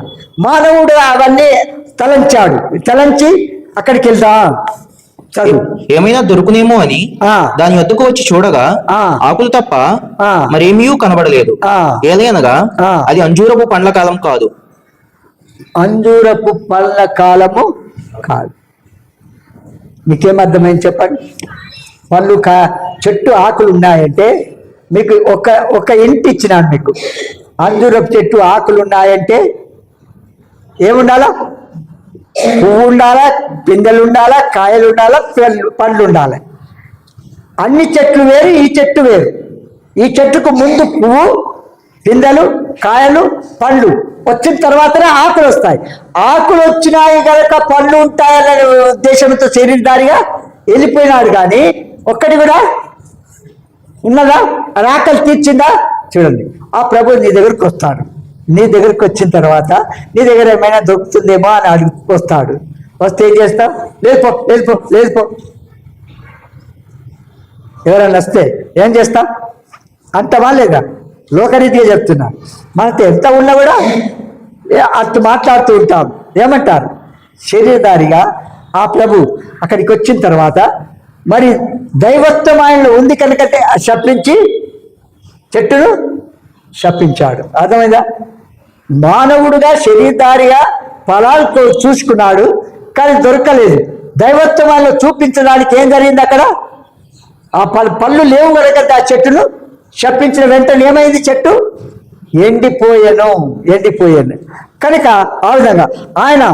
మానవుడు అవన్నీ తలంచి అక్కడికి వెళ్దాం, ఏమైనా దొరుకునేమో అని దాని వద్దకు వచ్చి చూడగా ఆకులు తప్ప మరేమీ కనబడలేదు. ఏదైనగా అది అంజూరపు పండ్ల కాలం కాదు.
అంజూరపు పండ్ల కాలము కాదు. మీకేమర్థమైంది చెప్పండి? పళ్ళు చెట్టు ఆకులు ఉన్నాయంటే మీకు ఒక ఇంటి ఇచ్చినాను మీకు. అంజూరపు చెట్టు ఆకులు ఉన్నాయంటే ఏముండాలా? పువ్వు ఉండాలా, పిందెలు ఉండాలా, కాయలు ఉండాలా, పండ్లు ఉండాలి. అన్ని చెట్లు వేరు, ఈ చెట్టు వేరు. ఈ చెట్టుకు ముందు పువ్వు, పిందెలు, కాయలు, పండ్లు వచ్చిన తర్వాతనే ఆకులు వస్తాయి. ఆకులు వచ్చినాయి కనుక పండ్లు ఉంటాయనే ఉద్దేశంతో శరీరధారిగా వెళ్ళిపోయినాడు. కానీ ఒక్కటి కూడా ఉన్నదా? ఆకలి తీర్చిందా? చూడండి, ఆ ప్రభు నీ దగ్గరికి వస్తాడు. నీ దగ్గరికి వచ్చిన తర్వాత నీ దగ్గర ఏమైనా దొరుకుతుందేమో అని వస్తాడు. వస్తే ఏం చేస్తాం? లేదుపో లేదుపో లేదుపో. ఎవరైనా వస్తే ఏం చేస్తాం? అంతమా లేదా? లోకరీతిగా చెప్తున్నా. మనతో ఎంత ఉన్నా కూడా అటు మాట్లాడుతూ ఉంటాం. ఏమంటారు? శరీరధారిగా ఆ ప్రభు అక్కడికి వచ్చిన తర్వాత మరి దైవత్వం ఆయనలో ఉంది కనుకంటే శపించి చెట్టును శపించాడు. అర్థమైందా? మానవుడుగా శరీరధారిగా ఫలాలు చూసుకున్నాడు, కానీ దొరకలేదు. దైవత్వం ఆయనలో చూపించడానికి ఏం జరిగింది? అక్కడ ఆ పళ్ళు లేవు కనుక ఆ చెట్టును శపించిన వెంటనే ఏమైంది? చెట్టు ఎండిపోయాను. కనుక ఆ విధంగా ఆయన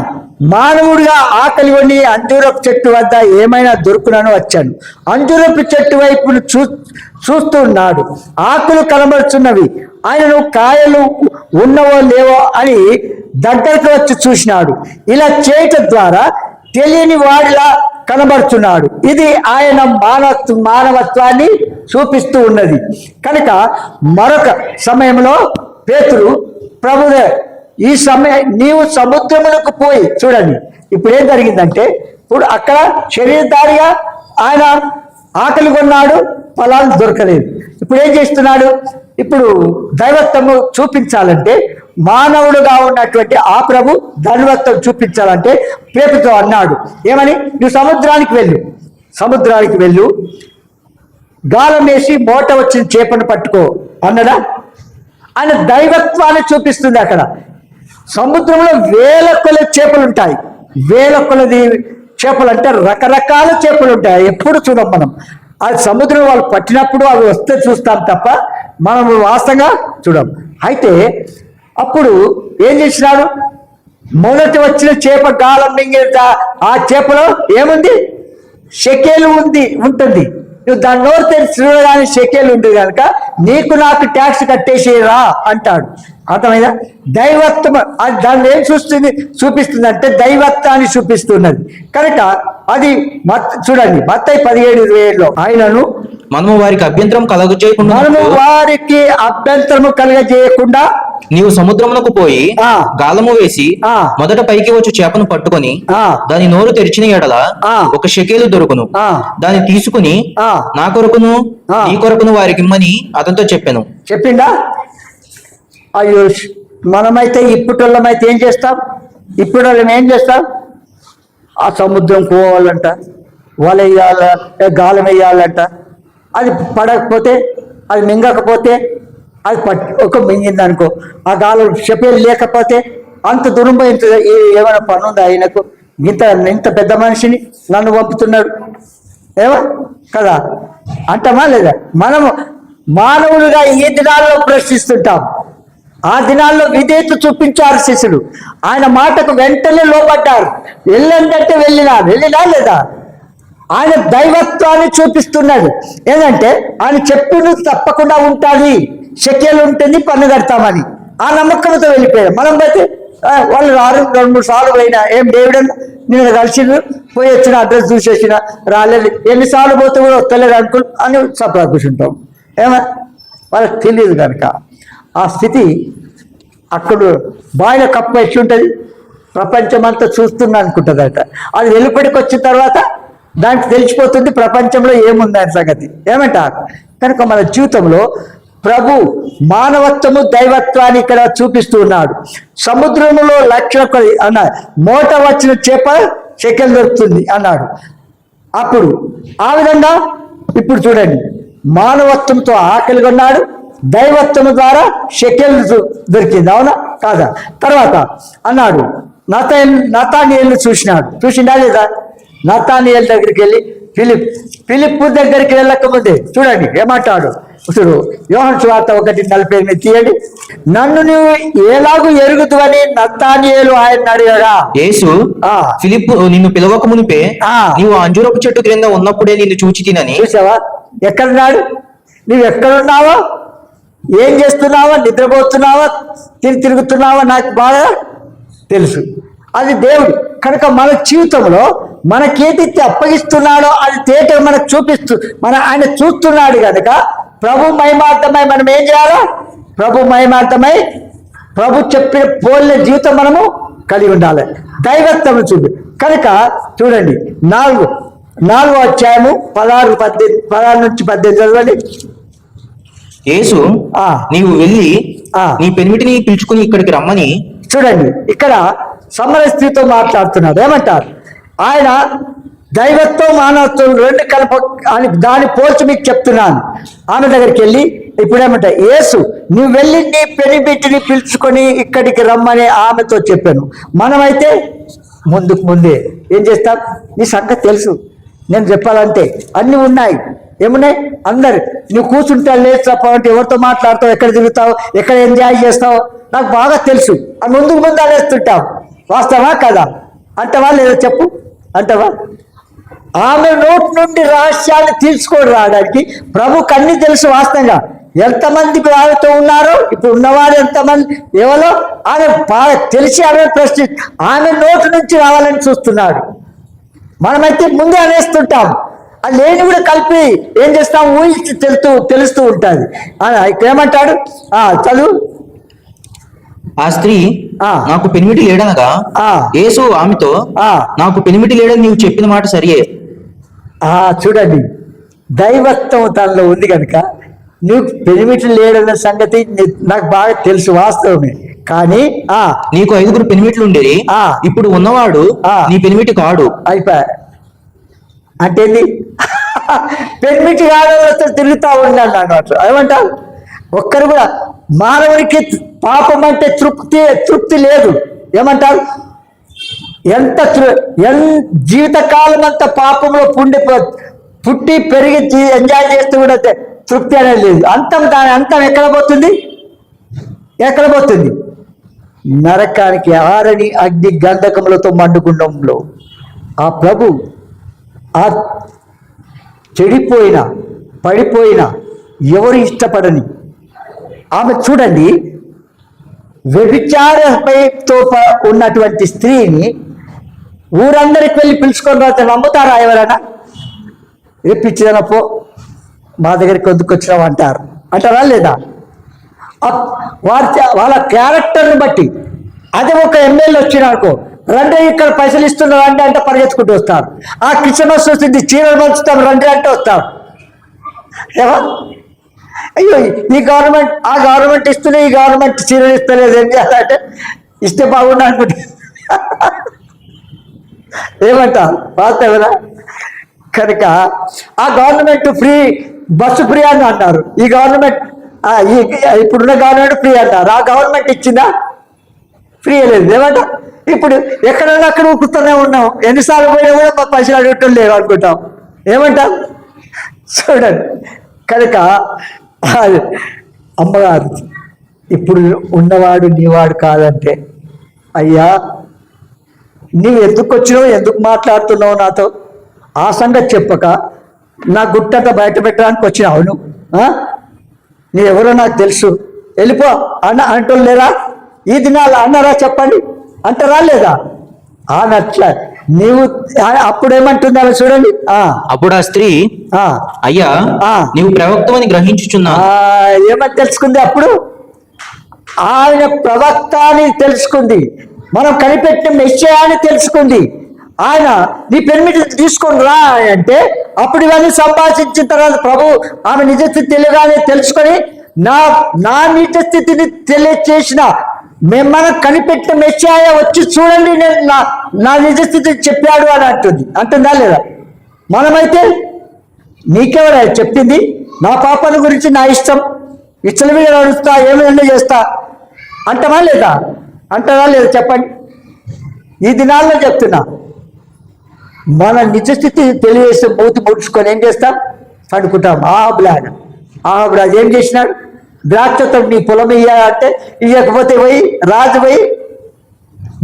మానవుడిగా ఆకలి వండి అంజూరపు చెట్టు వద్ద ఏమైనా దొరుకునని వచ్చాను. అంజూరపు చెట్టు వైపు చూస్తున్నాడు. ఆకులు కనబడుతున్నవి. ఆయనను కాయలు ఉన్నవో లేవో అని దగ్గరకు వచ్చి చూసినాడు. ఇలా చేయటం ద్వారా తెలియని వాడిలా కనబడుతున్నాడు. ఇది ఆయన మానవత్వాన్ని చూపిస్తూ ఉన్నది. కనుక మరొక సమయంలో పేతురు ప్రభువే, ఈ సమయం నీవు సముద్రములకు పోయి చూడండి. ఇప్పుడు ఏం జరిగిందంటే, ఇప్పుడు అక్కడ శరీరధారిగా ఆయన ఆకలి కొన్నాడు, ఫలాలు దొరకలేదు. ఇప్పుడు ఏం చేస్తున్నాడు? ఇప్పుడు దైవత్వము చూపించాలంటే, మానవుడుగా ఉన్నటువంటి ఆ ప్రభు దైవత్వం చూపించాలంటే పేతురుతో అన్నాడు ఏమని? నువ్వు సముద్రానికి వెళ్ళు, గాలం వేసి మూట వచ్చిన చేపను పట్టుకో అన్నడా? ఆయన దైవత్వాన్ని చూపిస్తుంది. అక్కడ సముద్రంలో వేల కొలది చేపలు ఉంటాయి. వేల కొలది చేపలు అంటే రకరకాల చేపలు ఉంటాయి. ఎప్పుడు చూడం మనం. అది సముద్రం వాళ్ళు పట్టినప్పుడు అవి వస్తే చూస్తాం తప్ప మనం వాస్తవంగా చూడం. అయితే అప్పుడు ఏం చేసినాడు? మొదటి వచ్చిన చేప గాలం మింగిన ఆ చేపలో ఏముంది? షెకేలు ఉంటుంది. నువ్వు దాని నోరు తెరిచి చూడగానే షెకేలు ఉంటుంది కనుక నీకు నాకు ట్యాక్స్ కట్టేసేరా అంటాడు. అర్థమైందా? దైవత్వం అది దాన్ని ఏం చూపిస్తుంది అంటే దైవత్వాన్ని చూపిస్తున్నది. కనుక అది చూడండి మత్తయి 17:27 ఆయనను
మనము వారికి అభ్యంతరం
కలగజేయకుండా
నీవు సముద్రమునకు పోయి గాలము వేసి మొదట పైకి వచ్చి చేపను పట్టుకొని దాని నోరు తెరిచిన ఎడల ఒక షెకేలు దొరుకును. దాన్ని తీసుకుని నా కొరకును నీ కొరకును వారికి ఇమ్మని అతనితో చెప్పిండా?
అయ్యో, మనమైతే ఇప్పటిమైతే ఏం చేస్తాం? ఏం చేస్తాం? ఆ సముద్రం పోవాలంట, వల వేయాలంట, గాలం వేయాలంట. అది పడకపోతే, అది మింగకపోతే, అది ఒక మింగింది అనుకో, ఆ గాలం షెకేలు లేకపోతే అంత దూరం పోయింది. ఏమైనా పని ఉందా ఆయనకు? ఇంత పెద్ద మనిషిని నన్ను పంపుతున్నాడు ఏమో కదా అంటామా లేదా? మనము మానవులుగా ఈ దినాల్లో ప్రశ్నిస్తుంటాం. ఆ దినాల్లో విధేయత చూపించారు శిష్యులు. ఆయన మాటకు వెంటనే లోపడ్డారు. వెళ్ళందంటే వెళ్ళినా లేదా? ఆయన దైవత్వాన్ని చూపిస్తున్నాడు. ఏంటంటే ఆయన చెప్పింది తప్పకుండా ఉంటుంది, షెకేలు ఉంటుంది, పన్ను కడతామని ఆ నమ్మకంతో వెళ్ళిపోయారు. మనం పోతే వాళ్ళు 2-3 సార్లు పోయినా ఏం దేవుడు నేను కలిసి పోయి వచ్చిన అడ్రస్ చూసేసిన రాలేదు, ఎన్నిసార్లు పోతే కూడా వస్తలేదు అని సపరా కూర్చుంటాం. ఏమో వాళ్ళకి తెలియదు కనుక ఆ స్థితి. అక్కడ బాయిల కప్పు ఎట్లుంటుంది? ప్రపంచమంతా చూస్తున్నా అనుకుంటుందట. అది వెలుపడికి వచ్చిన తర్వాత దానికి తెలిసిపోతుంది ప్రపంచంలో ఏముంది అని సంగతి. ఏమంటారు? కనుక మన జీవితంలో ప్రభు మానవత్వము దైవత్వాన్ని ఇక్కడ చూపిస్తూ ఉన్నాడు. సముద్రంలో లక్షల అన్నాడు, మూట వచ్చిన చేప షెకేలు దొరుకుతుంది అన్నాడు. అప్పుడు ఆ విధంగా ఇప్పుడు చూడండి, మానవత్వంతో ఆకలి కొన్నాడు, దైవత్వం ద్వారా షెకేలు దొరికింది. అవునా కాదా? తర్వాత అన్నాడు నతానియేలును చూసిండా లేదా? నతానియేలు దగ్గరికి వెళ్ళి ఫిలిప్పు దగ్గరికి వెళ్ళకముందే చూడండి ఏమంటాడు. చూడు యోహాను సువార్త 1:48 తీయండి. నన్ను నువ్వు ఎలాగూ ఎరుగుతువని నతానియేలు ఆయన అడిగాడా?
యేసు ఫిలిప్పు నిన్ను పిలవక మునిపే నీవు అంజూరపు చెట్టు క్రింద ఉన్నప్పుడే నిన్ను చూచి తినని.
చూసావా? ఎక్కడున్నాడు? నువ్వు ఎక్కడున్నావా? ఏం చేస్తున్నావా? నిద్రపోతున్నావా? తిరుగుతున్నావా? నాకు బాగా తెలుసు. అది దేవుడు. కనుక మన జీవితంలో మనకేదైతే అప్పగిస్తున్నాడో అది తేట మనకు చూపిస్తూ ఆయన చూస్తున్నాడు కనుక ప్రభు మహిమార్థమై మనం ఏం చేయాలో? ప్రభు మహిమార్థమై ప్రభు చెప్పిన పోలిన జీవితం మనము కలిగి ఉండాలి. దైవత్వం చూపి కనుక చూడండి 4వ అధ్యాయము 16 నుంచి 18 చదవండి.
యేసు
ఆ.
నీవు వెళ్ళి
ఆ.
నీ పెనిమిటిని పిలుచుకుని ఇక్కడికి రమ్మని.
చూడండి ఇక్కడ సమర స్త్రీతో మాట్లాడుతున్నాడు. ఏమంటారు? ఆయన దైవత్వం మానవత్వం రెండు కలప అని దాన్ని పోల్చి మీకు చెప్తున్నాను. ఆమె దగ్గరికి వెళ్ళి ఇప్పుడు ఏమంటా, యేసు నువ్వు వెళ్ళి నీ పెనిమిటిని పిలుచుకొని ఇక్కడికి రమ్మని ఆమెతో చెప్పాను. మనమైతే ముందే ఏం చేస్తాం? నీ సంగతి తెలుసు, నేను చెప్పాలంటే అన్నీ ఉన్నాయి. ఏమున్నాయి? అందరు నువ్వు కూర్చుంటా లేచావు అంటే ఎవరితో మాట్లాడతావు, ఎక్కడ తిరుగుతావు, ఎక్కడ ఎంజాయ్ చేస్తావు నాకు బాగా తెలుసు అని ముందు అనేస్తుంటావు. వాస్తవా కదా? అంటవా లేదా చెప్పు? అంటవా? ఆమె నోటి నుండి రహస్యాన్ని తీర్చుకొని రావడానికి ప్రభుకి అన్ని తెలుసు. వాస్తవంగా ఎంతమంది ఆమెతో ఉన్నారో, ఇప్పుడు ఉన్నవారు ఎంతమంది ఎవరో ఆమె బాగా తెలిసి ఆమె నోటి నుంచి రావాలని చూస్తున్నాడు. మనమైతే ముందే అనేస్తుంటాం. ఆ లేని కూడా కలిపి ఏం చేస్తాం? ఊహించి తెలుస్తూ ఉంటుంది. ఇక్కడ ఏమంటాడు? చదువు.
ఆ స్త్రీ
ఆ.
నాకు పెనిమిటి లేడనగా యేసు ఆమెతో నాకు పెనిమిటి లేడని నీవు చెప్పిన మాట సరియే.
చూడండి, దైవత్వం తనలో ఉంది కనుక నీకు పెనిమిటి లేడన్న సంగతి నాకు బాగా తెలుసు, వాస్తవమే. కానీ
నీకు 5 పెనిమిట్లు ఉండేది, ఇప్పుడు ఉన్నవాడు నీ పెనిమిటి కాడు.
అయిపోయా అంటే పెనిమిటి కాడు తిరుగుతా ఉన్నాను అన్నమాట. ఏమంటారు? ఒక్కరు కూడా మానవునికి పాపం అంటే తృప్తి లేదు. ఏమంటారు? ఎంత జీవితకాలం అంతా పాపంలో పుట్టి పెరిగి ఎంజాయ్ చేస్తూ కూడా తృప్తి అనేది లేదు. దాని అంతం ఎక్కడ పోతుంది? నరకానికి, ఆరని అగ్ని గంధకములతో మండుగుండంలో. ఆ ప్రభు ఆ పడిపోయిన ఎవరు ఇష్టపడని ఆమె చూడండి, వ్యభిచారతో ఉన్నటువంటి స్త్రీని ఊరందరికి వెళ్ళి పిలుచుకొని రాస్తే నమ్ముతారా ఎవరైనా? ఏ పిచ్చిదన పో, మా దగ్గరికి వద్దుకొచ్చినావు అంటారా లేదా? వాళ్ళ క్యారెక్టర్ని బట్టి అదే ఒక ఎమ్మెల్యే వచ్చినాడుకో, రండి ఇక్కడ పైసలు ఇస్తున్నారు అంటే పరిగెత్తుకుంటూ వస్తారు. ఆ క్రిస్మస్ వస్తుంది, చీరలు పంచుతాం రండి అంటే వస్తారు. ఏమో అయ్యో ఈ గవర్నమెంట్ ఇస్తూనే ఈ గవర్నమెంట్ చీరలు ఇస్తలేదు, ఏం చేయాలంటే ఇస్తే బాగుండు అనుకుంటా. ఏమంటా వాస్తవరా? కనుక ఆ గవర్నమెంట్ ఫ్రీ బస్సు ఫ్రీ అని అన్నారు. ఈ గవర్నమెంట్ ఇప్పుడున్న గవర్నమెంట్ ఫ్రీ అంటారు. ఆ గవర్నమెంట్ ఇచ్చిందా? ఫ్రీ లేదు. ఏమంట? ఇప్పుడు ఎక్కడన్నా అక్కడ ఊపుతూనే ఉన్నాం. ఎన్నిసార్లు పోయినా కూడా మా పైసలు అడగటం లేవు అనుకుంటాం. ఏమంటాం? చూడండి, కనుక అమ్మగారు ఇప్పుడు ఉన్నవాడు నీవాడు కాదంటే, అయ్యా నీవు ఎందుకు వచ్చినావు, ఎందుకు మాట్లాడుతున్నావు నాతో, ఆ సంగతి చెప్పక నా గుట్టంతా బయట పెట్టడానికి వచ్చినావు నువ్వు. నీవెవరో నాకు తెలుసు, వెళ్ళిపో అంటోళ్ళు లేరా? ఈ దినాలు అన్నారా చెప్పండి? అంటారా లేదా? అట్లా నీవు అప్పుడు ఏమంటుంది ఆమె చూడండి.
అప్పుడు ఆ స్త్రీ అయ్యా నీవు ప్రవక్త అని గ్రహించుచున్నా.
ఏమని తెలుసుకుంది? అప్పుడు ఆయన ప్రవక్త అని తెలుసుకుంది. మనం కనిపెట్టిన మెస్సియా అని తెలుసుకుంది. ఆయన నీ పెనిమిటి తీసుకొని రా అంటే అప్పుడు ఇవన్నీ సంభాషించిన తర్వాత ప్రభు ఆమె నిజస్థితి తెలియగానే తెలుసుకొని నా నిజస్థితిని తెలియచేసిన మనం కనిపెట్టిన మెస్సియా వచ్చి చూడండి నేను నా నిజస్థితి చెప్పాడు అని అంటుందా లేదా? మనమైతే నీకెవరా చెప్పింది? నా పాపల గురించి నా ఇష్టం మీద నడుస్తా, ఏమైనా చేస్తా అంటారా లేదా చెప్పండి? ఈ దినాల్లో చెప్తున్నా, మన నిజస్థితి తెలియజేస్తే మూతి ముడుచుకొని ఏం చేస్తాం? పండుకుంటాం. ఆబ్లాడ్ ఏం చేసినాడు? ద్రాక్షతో నీ పొలం ఇయ్యాలంటే ఇవ్వకపోతే పోయి రాజు పోయి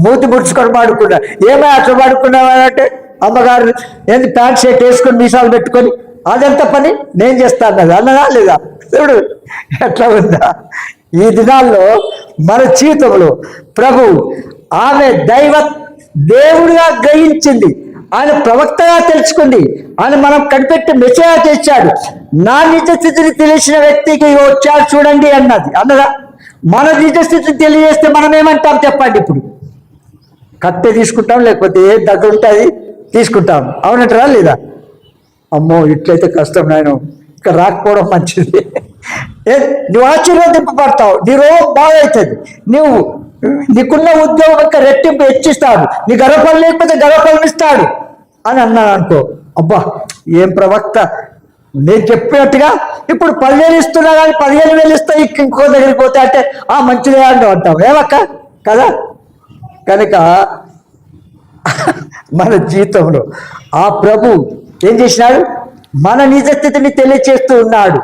మూతి ముడుచుకొని పాడుకున్నాడు. ఏమై అట్లా పాడుకున్నావంటే అమ్మగారు ఏంది ప్యాంట్ షర్ట్ వేసుకొని మీసాలు పెట్టుకొని అదంతా పని నేను చేస్తాను అన్నదా లేదా? చూడు ఎట్లా ఉందా? ఈ దినాల్లో మన జీవితంలో ప్రభు ఆమె దేవుడిగా గ్రహించింది, ఆయన ప్రవక్తగా తెలుసుకుంది, ఆయన మనం కనిపెట్టి మెసేజ్ తెచ్చాడు. నా నిజస్థితిని తెలిసిన వ్యక్తికి వచ్చాడు చూడండి అన్నదా? మన నిజస్థితిని తెలియజేస్తే మనం ఏమంటాం చెప్పండి? ఇప్పుడు కట్టె తీసుకుంటాం, లేకపోతే ఏ దగ్గర ఉంటే అది తీసుకుంటాం. అవునంటారా లేదా? అమ్మో ఇట్లయితే కష్టం, నేను ఇక్కడ రాకపోవడం మంచిది. నువ్వు ఆశీర్వదింపబడతావు, నీ రోగం బాగా అవుతుంది, నువ్వు నీకున్న ఉద్యోగం యొక్క రెట్టింపు హెచ్చిస్తాడు, నీ గర్భఫలం లేకపోతే గర్భఫలం ఇస్తాడు అని అన్నాను అనుకో. అబ్బా ఏం ప్రవక్త, నేను చెప్పినట్టుగా ఇప్పుడు 10,000 ఇస్తున్నా కానీ 15,000 ఇస్తా ఇంకో దగ్గరికి పోతే అంటే మంచిదే అంటాం. ఏమక్క కదా? కనుక మన జీవితంలో ఆ ప్రభు ఏం చేసినాడు? మన నిజస్థితిని తెలియచేస్తూ ఉన్నాడు.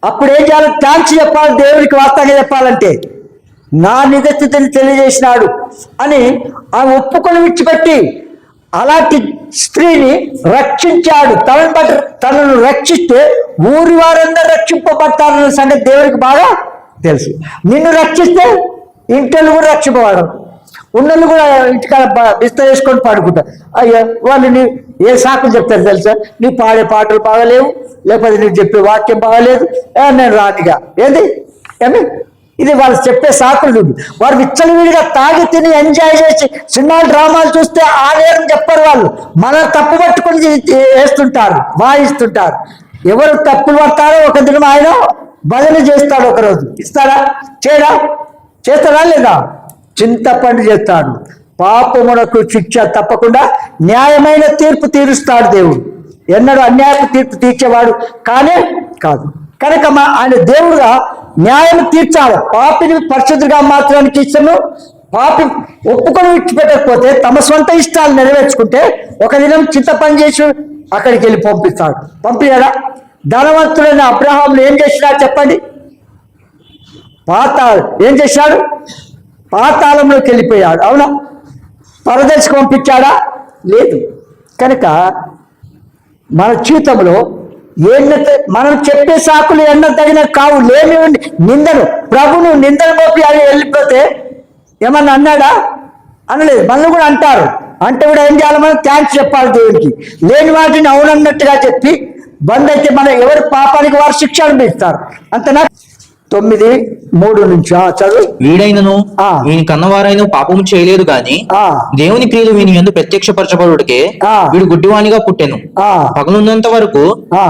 అప్పుడు ఏం చేయాలి? థ్యాంక్స్ చెప్పాలి, దేవుడికి వాస్తవంగా చెప్పాలంటే నా నిజస్థితిని తెలియజేసినాడు అని ఆమె ఒప్పుకొని విడిచిపెట్టి అలాంటి స్త్రీని రక్షించాడు. తనను రక్షిస్తే ఊరి వారందరూ రక్షింపబడతారన్న సంగతి దేవుడికి బాగా తెలుసు. నిన్ను రక్షిస్తే ఇంటిని కూడా రక్షింపబడరు, ఉన్నలు కూడా ఇంటికాడ బిస్తర్ వేసుకొని పాడుకుంటారు. అయ్యో వాళ్ళు ఏ సాకులు చెప్తారు తెలుసా? నీ పాడే పాటలు బాగలేవు, లేకపోతే నీకు చెప్పే వాక్యం బాగలేదు, నేను రానిగా ఏమి ఇది వాళ్ళు చెప్పే సాకులు. వారు విచ్చలవిడిగా తాగి తిని ఎంజాయ్ చేసి సినిమా డ్రామాలు చూస్తే ఆ నేరం చెప్పరు. వాళ్ళు మన తప్పు పట్టుకొని వేస్తుంటారు, వాయిస్తుంటారు. ఎవరు తప్పులు పడతారో ఒక దినం ఆయన భజన చేస్తాడు, ఒకరోజు ఇస్తాడా? చేస్తాడా లేదా? చింతపండు చేస్తాడు. పాపమునకు శిక్ష తప్పకుండా న్యాయమైన తీర్పు తీరుస్తాడు దేవుడు. ఎన్నడూ అన్యాయపు తీర్పు తీర్చేవాడు కానే కాదు. కనుక ఆయన దేవుడుగా న్యాయం తీర్చాలి. పాపిని పరిశుద్ధిగా మాత్రానికి ఇష్టము. పాపి ఒప్పుకొని విడిచిపెట్టకపోతే తమ సొంత ఇష్టాలు నెరవేర్చుకుంటే ఒక దినం చింతపని చేసి అక్కడికి వెళ్ళి పంపించాడా? ధనవంతుడైన అబ్రహాంను ఏం చేసినాడు చెప్పండి? ఏం చేశాడు? పాతాళంలోకి వెళ్ళిపోయాడు. అవునా? పరదేశకు పంపించాడా? లేదు. కనుక మన జీవితంలో మనం చెప్పే సాకులు తగిన కావు. లేని నిందను ప్రభును నిందను మోపి అది వెళ్ళిపోతే ఏమన్నా అన్నాడా? అనలేదు. మనల్ని కూడా అంటారు. అంటే కూడా ఏం చేయాలి? మనం థ్యాంక్స్ చెప్పాలి దేవుడికి. లేని వాటిని అవునన్నట్టుగా చెప్పి బంద్ అయితే మన ఎవరి పాపానికి వారు శిక్ష అనుభవిస్తారు. అంతేనా? 9:3 నుంచి చదువు.
వీడైనను వీని కన్నవారైన పాపము చేయలేదు గాని దేవుని క్రియలు వీని యందు ప్రత్యక్షపరచబడుటకే వీడు గుడ్డివానిగా పుట్టెను. పగలున్నంత వరకు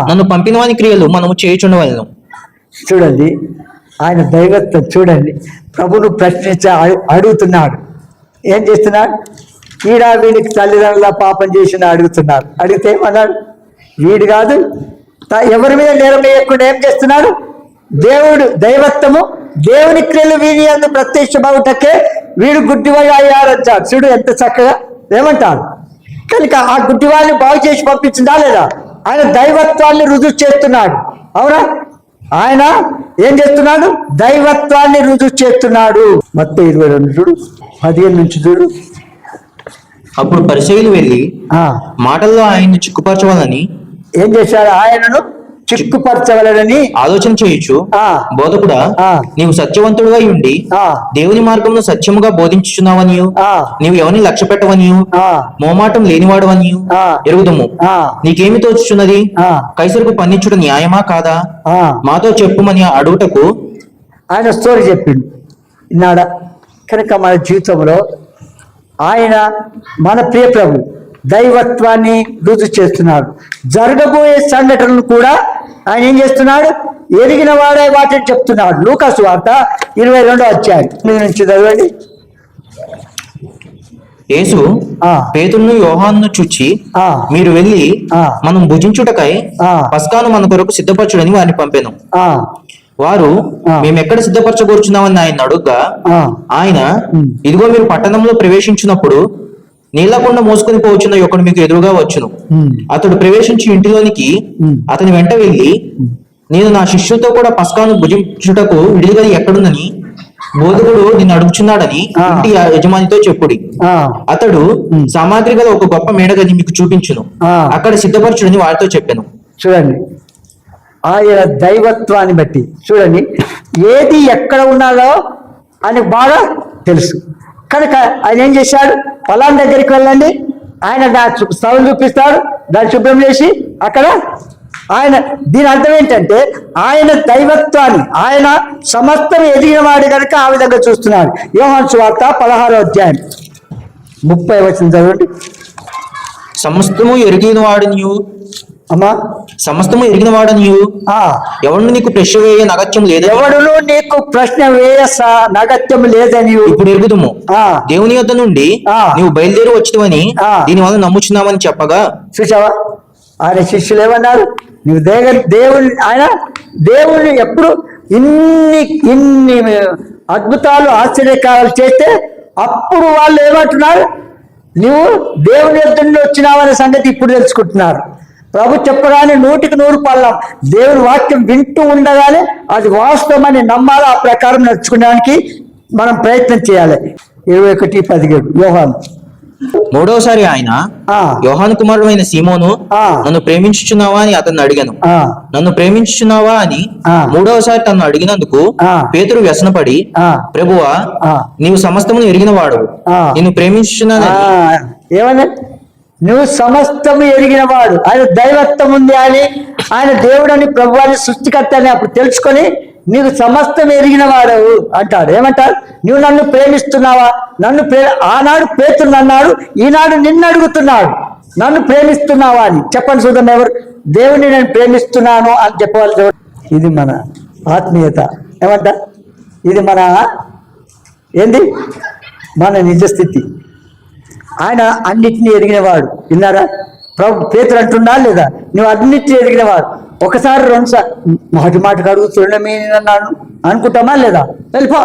నన్ను పంపిన వాని క్రియలు మనము చేయుచుండవలెను.
చూడండి ఆయన దైవత్వం చూడండి. ప్రభును ప్రశ్నించ అడుగుతున్నాడు. ఏం చేస్తున్నాడు? వీడికి తల్లిదండ్రుల పాపం చేసిన అడుగుతున్నాడు. అడిగితే ఏమన్నాడు? వీడు కాదు, ఎవరి మీద నేరం వేయకుండా ఏం చేస్తున్నాడు? దేవుడు దైవత్వము దేవుని క్రియలు వీరి యందు ప్రత్యక్షమవుటకే వీడు గుడ్డివాడు అయ్యారంటాడు. చూడు ఎంత చక్కగా ఏమంటాడు. కనుక ఆ గుడ్డివాడిని బాగు చేసి పంపించిందా లేదా? ఆయన దైవత్వాన్ని రుజువు చేస్తున్నాడు. అవునా? ఆయన ఏం చేస్తున్నాడు? దైవత్వాన్ని రుజువు చేస్తున్నాడు. మత్తయి 22 చూడు, 15 నుంచి చూడు.
అప్పుడు పరిసయ్యులు వెళ్ళి మాటల్లో ఆయన్ని చిక్కుపరచవాలని
ఏం చేశాడు? ఆయనను చిక్కుపరచవలనని
ఆలోచన చేయొచ్చు. బోధకుడా, నీవు సత్యవంతుడుగా ఉండి దేవుని మార్గంలో సత్యముగా బోధించుచున్నావని, నీవు ఎవరిని లక్ష్య పెట్టవని, మోమాటం లేనివాడవని ఎరుగుదము. నీకేమి తోచుచున్నది? కైసరుకు పన్నించుట న్యాయమా కాదా? మాతో చెప్పుమని అడుగుటకు
ఆయన స్టోరీ చెప్పిండు. ఇన్నాడా? కనుక మన జీవితంలో ఆయన మన ప్రియ ప్రభు దైవత్వాన్ని రుజువు చేస్తున్నాడు. జరగబోయే సంఘటనలు కూడా ఆయన ఏం చేస్తున్నాడు? ఎరిగిన వాడే వాటిని చెప్తున్నాడు. లూకాసు వార్త 22వ అధ్యాయం నుంచి చదవండి.
యేసు పేతురును యోహానును చూచి, మీరు వెళ్ళి మనం భుజించుటకై పస్కాను మన కొరకు సిద్ధపరచుడని వారిని పంపెను. వారు మేమెక్కడ సిద్ధపరచగోరుచున్నామని ఆయన అడుగ్గా ఆయన, ఇదిగో మీరు పట్టణంలో ప్రవేశించినప్పుడు నీళ్లకుండా మోసుకొని పోవచ్చున్న ఒకడు మీకు ఎదురుగా వచ్చును. అతడు ప్రవేశించి ఇంటిలోనికి అతని వెంట వెళ్ళి, నేను నా శిష్యులతో కూడా పస్కాను భుజించుటకు విడిదిగది ఎక్కడుందని బోధకుడు నిన్ను అడుగుచున్నాడని ఇంటి యజమానితో చెప్పుడి. అతడు సామాగ్రి గల ఒక గొప్ప మేడగది మీకు చూపించును, అక్కడ సిద్ధపరచుడని వారితో చెప్పాను.
చూడండి ఆయన దైవత్వాన్ని బట్టి చూడండి, ఏది ఎక్కడ ఉన్నాడో ఆయనకు బాగా తెలుసు. కనుక ఆయన ఏం చేశాడు? పొలం దగ్గరికి వెళ్ళండి, ఆయన స్థలం చూపిస్తాడు, దాన్ని శుభ్రం చేసి అక్కడ ఆయన. దీని అర్థం ఏంటంటే ఆయన దైవత్వాన్ని, ఆయన సమస్తం ఎదిగిన వాడు కనుక ఆ విధంగా చూస్తున్నాడు. యోహాను సువార్త 16వ అధ్యాయం 30 వచనం చదవండి
సమస్తము ఎరిగిన వాడు నీవు,
అమ్మా.
సమస్తము ఎరిగిన వాడు నీవు,
ఆ
ఎవడు నీకు ప్రశ్న వేయ నగత్యం లేదు,
ఎవడును నీకు ప్రశ్న వేయస నగత్యం లేదని
ఇప్పుడు ఎరుగుదుము.
ఆ
దేవుని యొద్ద నుండి
ఆ.
నీవు బయలుదేరి వచ్చువని
ఆ.
దీని వల్ల నమ్ముచున్నామని చెప్పగా,
చూసావా ఆయన శిష్యులు ఏమన్నారు? నువ్వు దేవుని ఎప్పుడు ఇన్ని అద్భుతాలు ఆశ్చర్యకారాలు చేస్తే అప్పుడు వాళ్ళు ఏమంటున్నారు? నువ్వు దేవుని యొద్ద నుండి వచ్చినావనే సంగతి ఇప్పుడు తెలుసుకుంటున్నారు. ప్రభు చెప్పగానే 100% పల్లం దేవుని వాక్యం వింటూ ఉండగానే అది వాస్తవమని నమ్మాలి. ఆ ప్రకారం నడుచుకోవడానికి మనం ప్రయత్నం చేయాలి. 21:17 యోహాను.
మూడవసారి ఆయన
ఆ,
యోహాను కుమారుడైన సీమోను,
ఆ,
నన్ను ప్రేమించుచున్నావా అని అతన్ని అడిగాను.
ఆ,
నన్ను ప్రేమించుచున్నావా అని
ఆ.
మూడవసారి తను అడిగినందుకు
ఆ.
పేతురు వ్యసనపడి,
ఆ,
ప్రభువా,
ఆ.
నీవు సమస్తమును ఎరిగిన వాడు,
ఆ.
నిన్ను ప్రేమించుచున్నానని.
ఏమన్నా నువ్వు సమస్తము ఎరిగిన వాడు, ఆయన దైవత్వం ఉంది అని, ఆయన దేవుడని, ప్రభు అని, సృష్టికర్త అని అప్పుడు తెలుసుకొని నీకు సమస్తం ఎరిగిన వాడవు అంటాడు. ఏమంటారు? నువ్వు నన్ను ప్రేమిస్తున్నావా? ఆనాడు పేతురు అన్నాడు, ఈనాడు నిన్ను అడుగుతున్నాడు నన్ను ప్రేమిస్తున్నావా అని. చెప్పండి చూద్దాం, ఎవరు దేవుని నేను ప్రేమిస్తున్నాను అని చెప్పవాలి. ఇది మన ఆత్మీయత. ఏమంట? ఇది మన ఏంది? మన నిజస్థితి. ఆయన అన్నిటినీ ఎరిగినవాడు. విన్నారా? ప్రభు పేతురు అంటున్నా లేదా? నువ్వు అన్నిటినీ ఎరిగినవాడు. ఒకసారి 2 సార్లు మాటికి అడుగుతున్నా మీనన్నాను అనుకుంటామా లేదా? వెళ్ళిపో,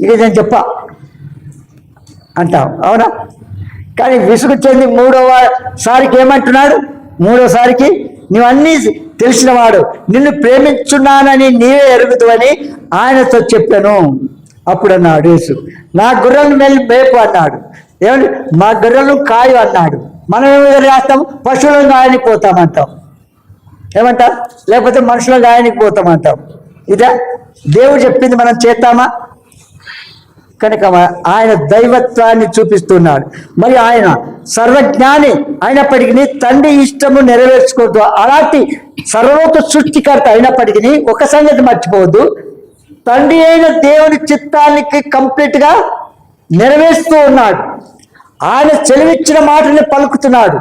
ఇక నేను చెప్పా అంటావు, అవునా? కానీ విసుగు చెంది 3వసారికి ఏమంటున్నాడు? 3వసారికి నువ్వు అన్నీ తెలిసినవాడు, నిన్ను ప్రేమించున్నానని నీవే ఎరుగుతావని ఆయనతో చెప్పాను. అప్పుడు అన్నాడు యేసు, నా గొర్రెలను మేపు అన్నాడు. ఏమంటే మా గొర్రెలను కాయు అన్నాడు. మనం ఏమి చేస్తాం? పశువులను గాయానికి పోతామంటాం. ఏమంటాం? లేకపోతే మనుషుల గాయానికి పోతామంటాం. ఇదే దేవుడు చెప్పింది మనం చేస్తామా? కనుక ఆయన దైవత్వాన్ని చూపిస్తున్నాడు. మరి ఆయన సర్వజ్ఞాని అయినప్పటికీ తండ్రి ఇష్టము నెరవేర్చుకోవద్దు. అలాంటి సర్వోత సృష్టికర్త అయినప్పటికీ ఒక సంగతి మర్చిపోవద్దు, తండ్రి అయిన దేవుని చిత్తానికి కంప్లీట్గా నెరవేరుస్తూ ఉన్నాడు. ఆయన చెలివిచ్చిన మాటని పలుకుతున్నాడు.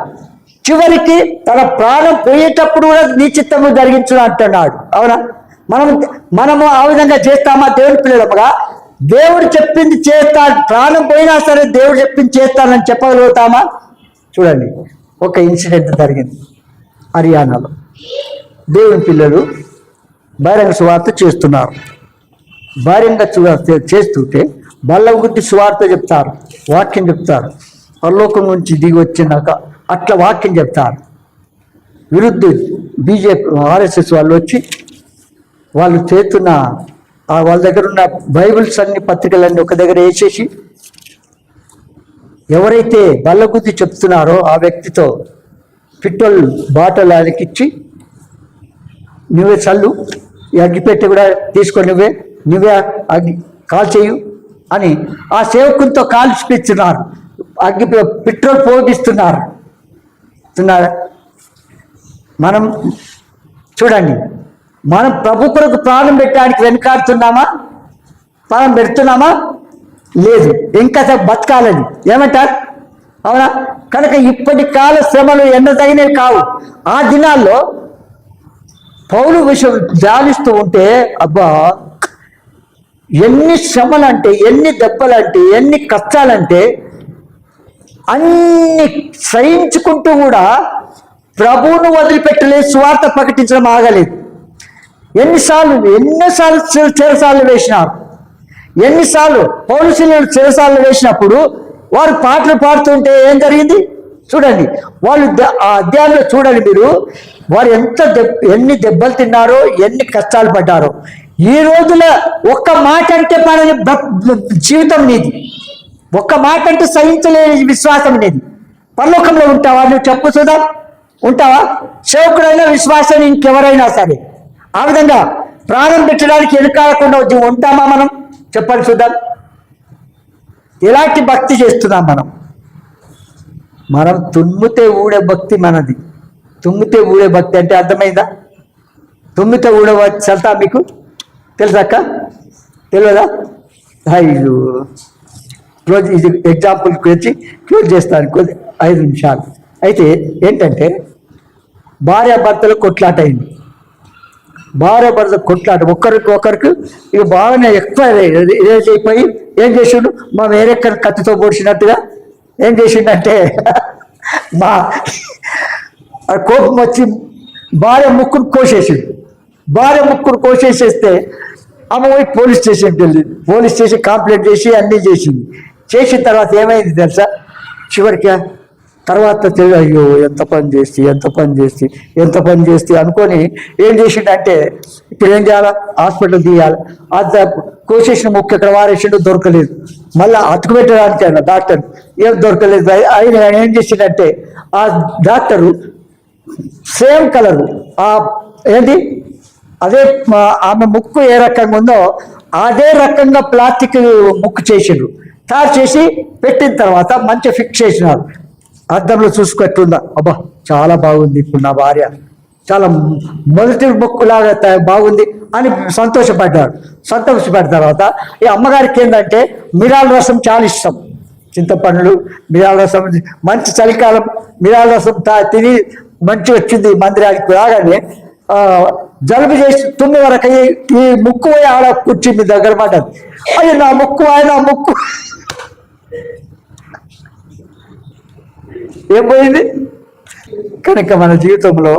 చివరికి తన ప్రాణం పోయేటప్పుడు కూడా నీ చిత్తము జరిగించును అంటున్నాడు. అవునా? మనము ఆ విధంగా చేస్తామా? దేవుని పిల్లలుగా దేవుడు చెప్పింది చేస్తాడు. ప్రాణం పోయినా సరే దేవుడు చెప్పింది చేస్తానని చెప్పగలుగుతామా? చూడండి, ఒక ఇన్సిడెంట్ జరిగింది హర్యానాలో. దేవుని పిల్లలు బహిరంగ సువార్త చేస్తున్నారు. బహిరంగ సువార్త చేస్తుంటే బల్ల గురించి సువార్త చెప్తారు, వాక్యం చెప్తారు. పరలోకం నుంచి దిగి వచ్చినాక అట్లా వాక్యం చెప్తారు. విరుద్ధ బీజేపీ ఆర్ఎస్ఎస్ వాళ్ళు వచ్చి వాళ్ళు చేస్తున్న వాళ్ళ దగ్గర ఉన్న బైబిల్స్ అన్ని పత్రికలన్నీ ఒక దగ్గర వేసేసి ఎవరైతే బల్ల గుద్ది చెప్తున్నారో ఆ వ్యక్తితో పెట్రోల్ బాటిల్ ఆయనకి ఇచ్చి, నువ్వే చల్లు, ఈ అగ్గిపెట్టె కూడా తీసుకొని నువ్వే అగ్గి కాల్చేయు అని ఆ సేవకునితో కాల్చిపిస్తున్నారు. పెట్రోల్ పోగిస్తున్నారు. మనం చూడండి, మనం ప్రభు కొరకు ప్రాణం పెట్టడానికి వెనుకాడుతున్నామా? ప్రాణం పెడుతున్నామా? లేదు, ఇంకా బతకాలని. ఏమంటారు? అవునా? కనుక ఇప్పటి కాల శ్రమలు ఎన్నదగినవి కావు. ఆ దినాల్లో పౌలు విషయం జాలిస్తూ ఉంటే అబ్బా, ఎన్ని శ్రమలంటే, ఎన్ని దెబ్బలంటే, ఎన్ని కష్టాలంటే అన్ని సహించుకుంటూ కూడా ప్రభువును వదిలిపెట్టలేదు, సువార్త ప్రకటించడం ఆగలేదు. ఎన్నిసార్లు చెరసాలు వేసినారు. ఎన్నిసార్లు పౌలుశీలను చెరసాలు వేసినప్పుడు వారు పాటలు పాడుతుంటే ఏం జరిగింది చూడండి. వాళ్ళు ఆ అధ్యాయంలో చూడండి మీరు, వారు ఎన్ని దెబ్బలు తిన్నారో, ఎన్ని కష్టాలు పడ్డారో. ఈ రోజుల ఒక్క మాట అంటే మన జీవితం నీది, ఒక్క మాట అంటే సహించలేని విశ్వాసం నీది. పరలోకంలో ఉంటావా? నువ్వు చెప్పు చూద్దాం, ఉంటావా? సేవకుడైనా విశ్వాసాన్ని ఇంకెవరైనా సరే ఆ విధంగా ప్రాణం పెట్టడానికి వెనుకాడకుండా ఉంటామా మనం? చెప్పండి చూద్దాం. ఎలాంటి భక్తి చేస్తున్నాం మనం తుమ్మితే ఊడే భక్తి మనది. తుమ్మితే ఊడే భక్తి అంటే అర్థమైందా? తుమ్మితే ఊడే చల్తా మీకు తెలుసాక తెలియదా? అయ్యో, క్లోజ్, ఇది ఎగ్జాంపుల్కి వచ్చి క్లోజ్ చేస్తాను 5 నిమిషాలు. అయితే ఏంటంటే భార్యాభర్తలు కొట్లాట అయింది. భార్యాభర్త కొట్లాట ఒకరికి ఇక బాగానే ఎక్కువ అయిపోయి ఏం చేసిండు, మా వేరెక్కడ కత్తితో పొడిచినట్టుగా ఏం చేసిండంటే మా కోపం వచ్చి భార్య ముక్కును కోసేసిండు. భార్య ముక్కును కోసేసేస్తే ఆమె పోయి పోలీస్ స్టేషన్కి వెళ్ళింది. పోలీస్ స్టేషన్ కంప్లైంట్ చేసి అన్నీ చేసింది. చేసిన తర్వాత ఏమైంది తెలుసా, చివరికి తర్వాత అయ్యో ఎంత పని చేస్తే అనుకొని ఏం చేసిండంటే ఇప్పుడు ఏం చేయాలా, హాస్పిటల్ తీయాలి. అది కోసేసిన ముక్కు ఎక్కడ వారేసిండు, దొరకలేదు. మళ్ళీ అతుకు పెట్టడానికి ఆయన డాక్టర్ ఏం దొరకలేదు. ఆయన ఏం చేసిండంటే ఆ డాక్టరు సేమ్ కలర్ ఏంటి అదే ఆమె ముక్కు ఏ రకంగా ఉందో అదే రకంగా ప్లాస్టిక్ ముక్కు చేసిండ్రు. తయారు చేసి పెట్టిన తర్వాత మంచిగా ఫిక్స్ చేసినారు. అద్దంలో చూసుకొట్టుందా, అబ్బా చాలా బాగుంది, ఇప్పుడు నా భార్య చాలా మొదటి ముక్కులాగా బాగుంది అని సంతోషపడ్డ తర్వాత ఈ అమ్మగారికి ఏంటంటే మిరాల రసం చాలా ఇష్టం. చింతపండ్లు, మిరాల రసం, మంచి చలికాలం మిరాల రసం తిని మంచిగా వచ్చింది. మందిరానికి రాగానే జలుబు చేసి 9 వరకు ఈ ముక్కు పోయి ఆడ కూర్చుంది, దగ్గర పడ్డది. అయ్యో నా ముక్కు ఏం పోయింది. కనుక మన జీవితంలో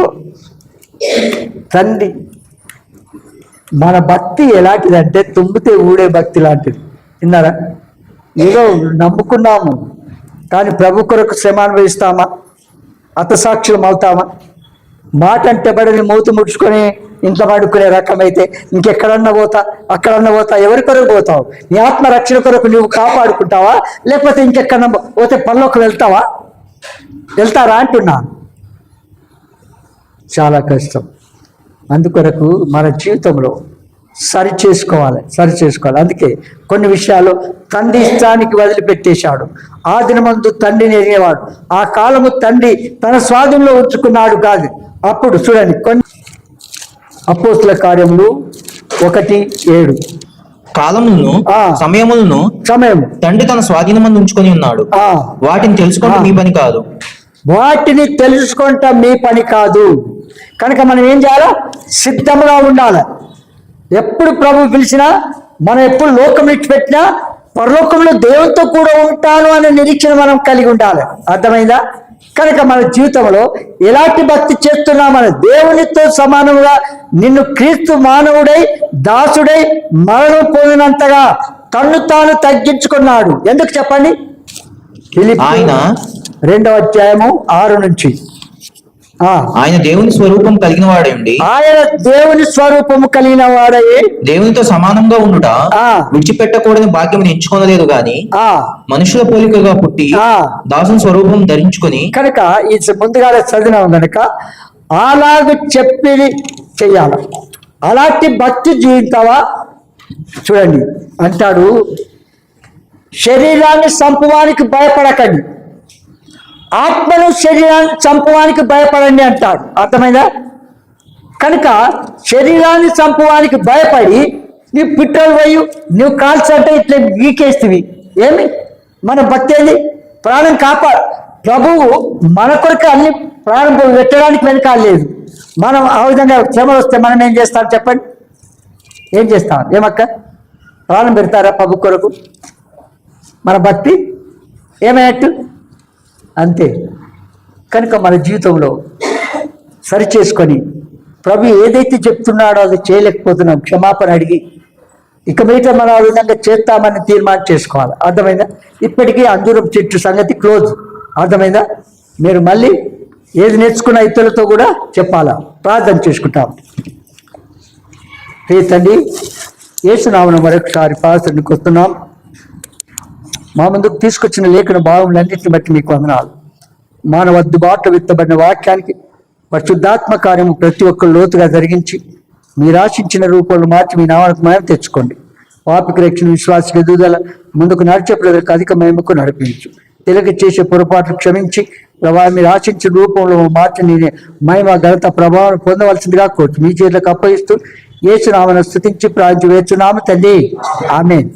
తండ్రి మన భక్తి ఎలాంటిదంటే తుమ్మితే ఊడే భక్తి లాంటిది. విన్నారా? ఏదో నమ్ముకున్నాము కానీ ప్రభు కొరకు శ్రమ అనుభవిస్తామా, హతసాక్షులం అవుతామా? మాట అంటే బడిని మూతి ముడుచుకొని ఇంట్లో పడుకునే రకమైతే ఇంకెక్కడన్నా పోతా ఎవరి కొరకు పోతావు? నీ ఆత్మ రక్షణ కొరకు నువ్వు కాపాడుకుంటావా, లేకపోతే ఇంకెక్కడన్నా పోతే పనిలోకి వెళ్తారా అంటున్నా. చాలా కష్టం. అందుకొరకు మన జీవితంలో సరి చేసుకోవాలి. అందుకే కొన్ని విషయాలు తండ్రి ఇష్టానికి వదిలిపెట్టేశాడు. ఆ దినమందు తండ్రిని ఎరిగేవాడు. ఆ కాలము తండ్రి తన స్వాధీనంలో ఉంచుకున్నాడు కాదు. అప్పుడు చూడండి, కొన్ని అపోస్తుల కార్యములు 1:7
కాలములను సమయములను తండ్రి తన స్వాధీనమందు ఉంచుకొని ఉన్నాడు. వాటిని తెలుసుకోవడం మీ పని కాదు.
వాటిని తెలుసుకుంటాం మీ పని కాదు. కనుక మనం ఏం చేయాలి? సిద్ధంగా ఉండాలి. ఎప్పుడు ప్రభు పిలిచినా, మనం ఎప్పుడు లోకం విడిచిపెట్టినా పరలోకంలో దేవునితో కూడా ఉంటాను అనే నిరీక్షణ మనం కలిగి ఉండాలి. అర్థమైందా? కనుక మన జీవితంలో ఎలాంటి భక్తి చేస్తున్నామని దేవునితో సమానంగా నిన్ను క్రీస్తు మానవుడై దాసుడై మరణం పొందినంతగా తన్ను తాను తగ్గించుకున్నాడు. ఎందుకు చెప్పండి?
ఆయన
2వ అధ్యాయము 6 నుంచి
ఆయన దేవుని స్వరూపం కలిగిన వాడై
ఆయన దేవుని స్వరూపము కలిగిన వాడై
దేవునితో సమానంగా ఉండుట విడిచిపెట్టకూడని భాగ్యం ఎంచుకోనలేదు గాని మనుషుల పోలికగా పుట్టి దాసుని స్వరూపం ధరించుకొని. కనుక
ఈ ముందుగా చదివినాం కనుక అలాగ చెప్పి చెయ్యాలి. అలాంటి భక్తి జీవితావా? చూడండి అంటాడు, శరీరాన్ని చంపువానికి భయపడకండి, ఆత్మను శరీరాన్ని చంపువానికి భయపడండి అంటాడు. అర్థమైందా? కనుక శరీరాన్ని చంపువానికి భయపడి నీ పెట్రోల్ పోయి నువ్వు కాల్చంటే ఇట్లా గీకేస్తేవి ఏమి? మన భక్తి ఏంది? ప్రాణం కాపాడు. ప్రభువు మన కొరకు అన్ని ప్రాణం పెట్టడానికి వెనకాలేదు. మనం ఆ విధంగా శ్రమలు వస్తే మనం ఏం చేస్తాం చెప్పండి? ఏం చేస్తాం? ఏమక్క ప్రాణం పెడతారా ప్రభు కొరకు? మన భక్తి ఏమైనట్టు అంతే. కనుక మన జీవితంలో సరి చేసుకొని ప్రభు ఏదైతే చెప్తున్నాడో అది చేయలేకపోతున్నాం, క్షమాపణ అడిగి ఇక మీద మనం ఆ విధంగా చేస్తామని తీర్మానం చేసుకోవాలి. అర్థమైందా? ఇప్పటికీ అంజూరపు చెట్టు సంగతి క్లోజ్. అర్థమైందా? మీరు మళ్ళీ ఏది నేర్చుకున్న ఇతరులతో కూడా చెప్పాలా. ప్రార్థన చేసుకుంటాం. తండ్రి యేసునామమున మరొకసారి ప్రార్థనకు వస్తున్నాం. మా ముందుకు తీసుకొచ్చిన లేఖన భావములన్నింటిని బట్టి మీకు వందనాలు. మానవద్దు బాట విత్తబడిన వాక్యానికి పరిశుద్ధాత్మ కార్యము ప్రతి ఒక్కరు లోతుగా జరిగించి మీరు ఆశించిన రూపంలో మార్చి మీ నామానికి మహిమ తెచ్చుకోండి. పాపికి రక్షణ, విశ్వాసకి ఎదుగుదల, ముందుకు నడిచే ప్రజలకు అధిక మహిమకు నడిపించు. తెలుగు చేసే పొరపాట్లు క్షమించి ప్రభావం మీరు ఆశించిన రూపంలో మార్చి నేను మహిమ ఘనత ప్రభావం పొందవలసిందిగా కోర్చు మీ చేతులకు అప్పగిస్తూ యేసు నామమున స్తుతించి ప్రార్థించి వేచున్నాము తండ్రి. ఆమేన్.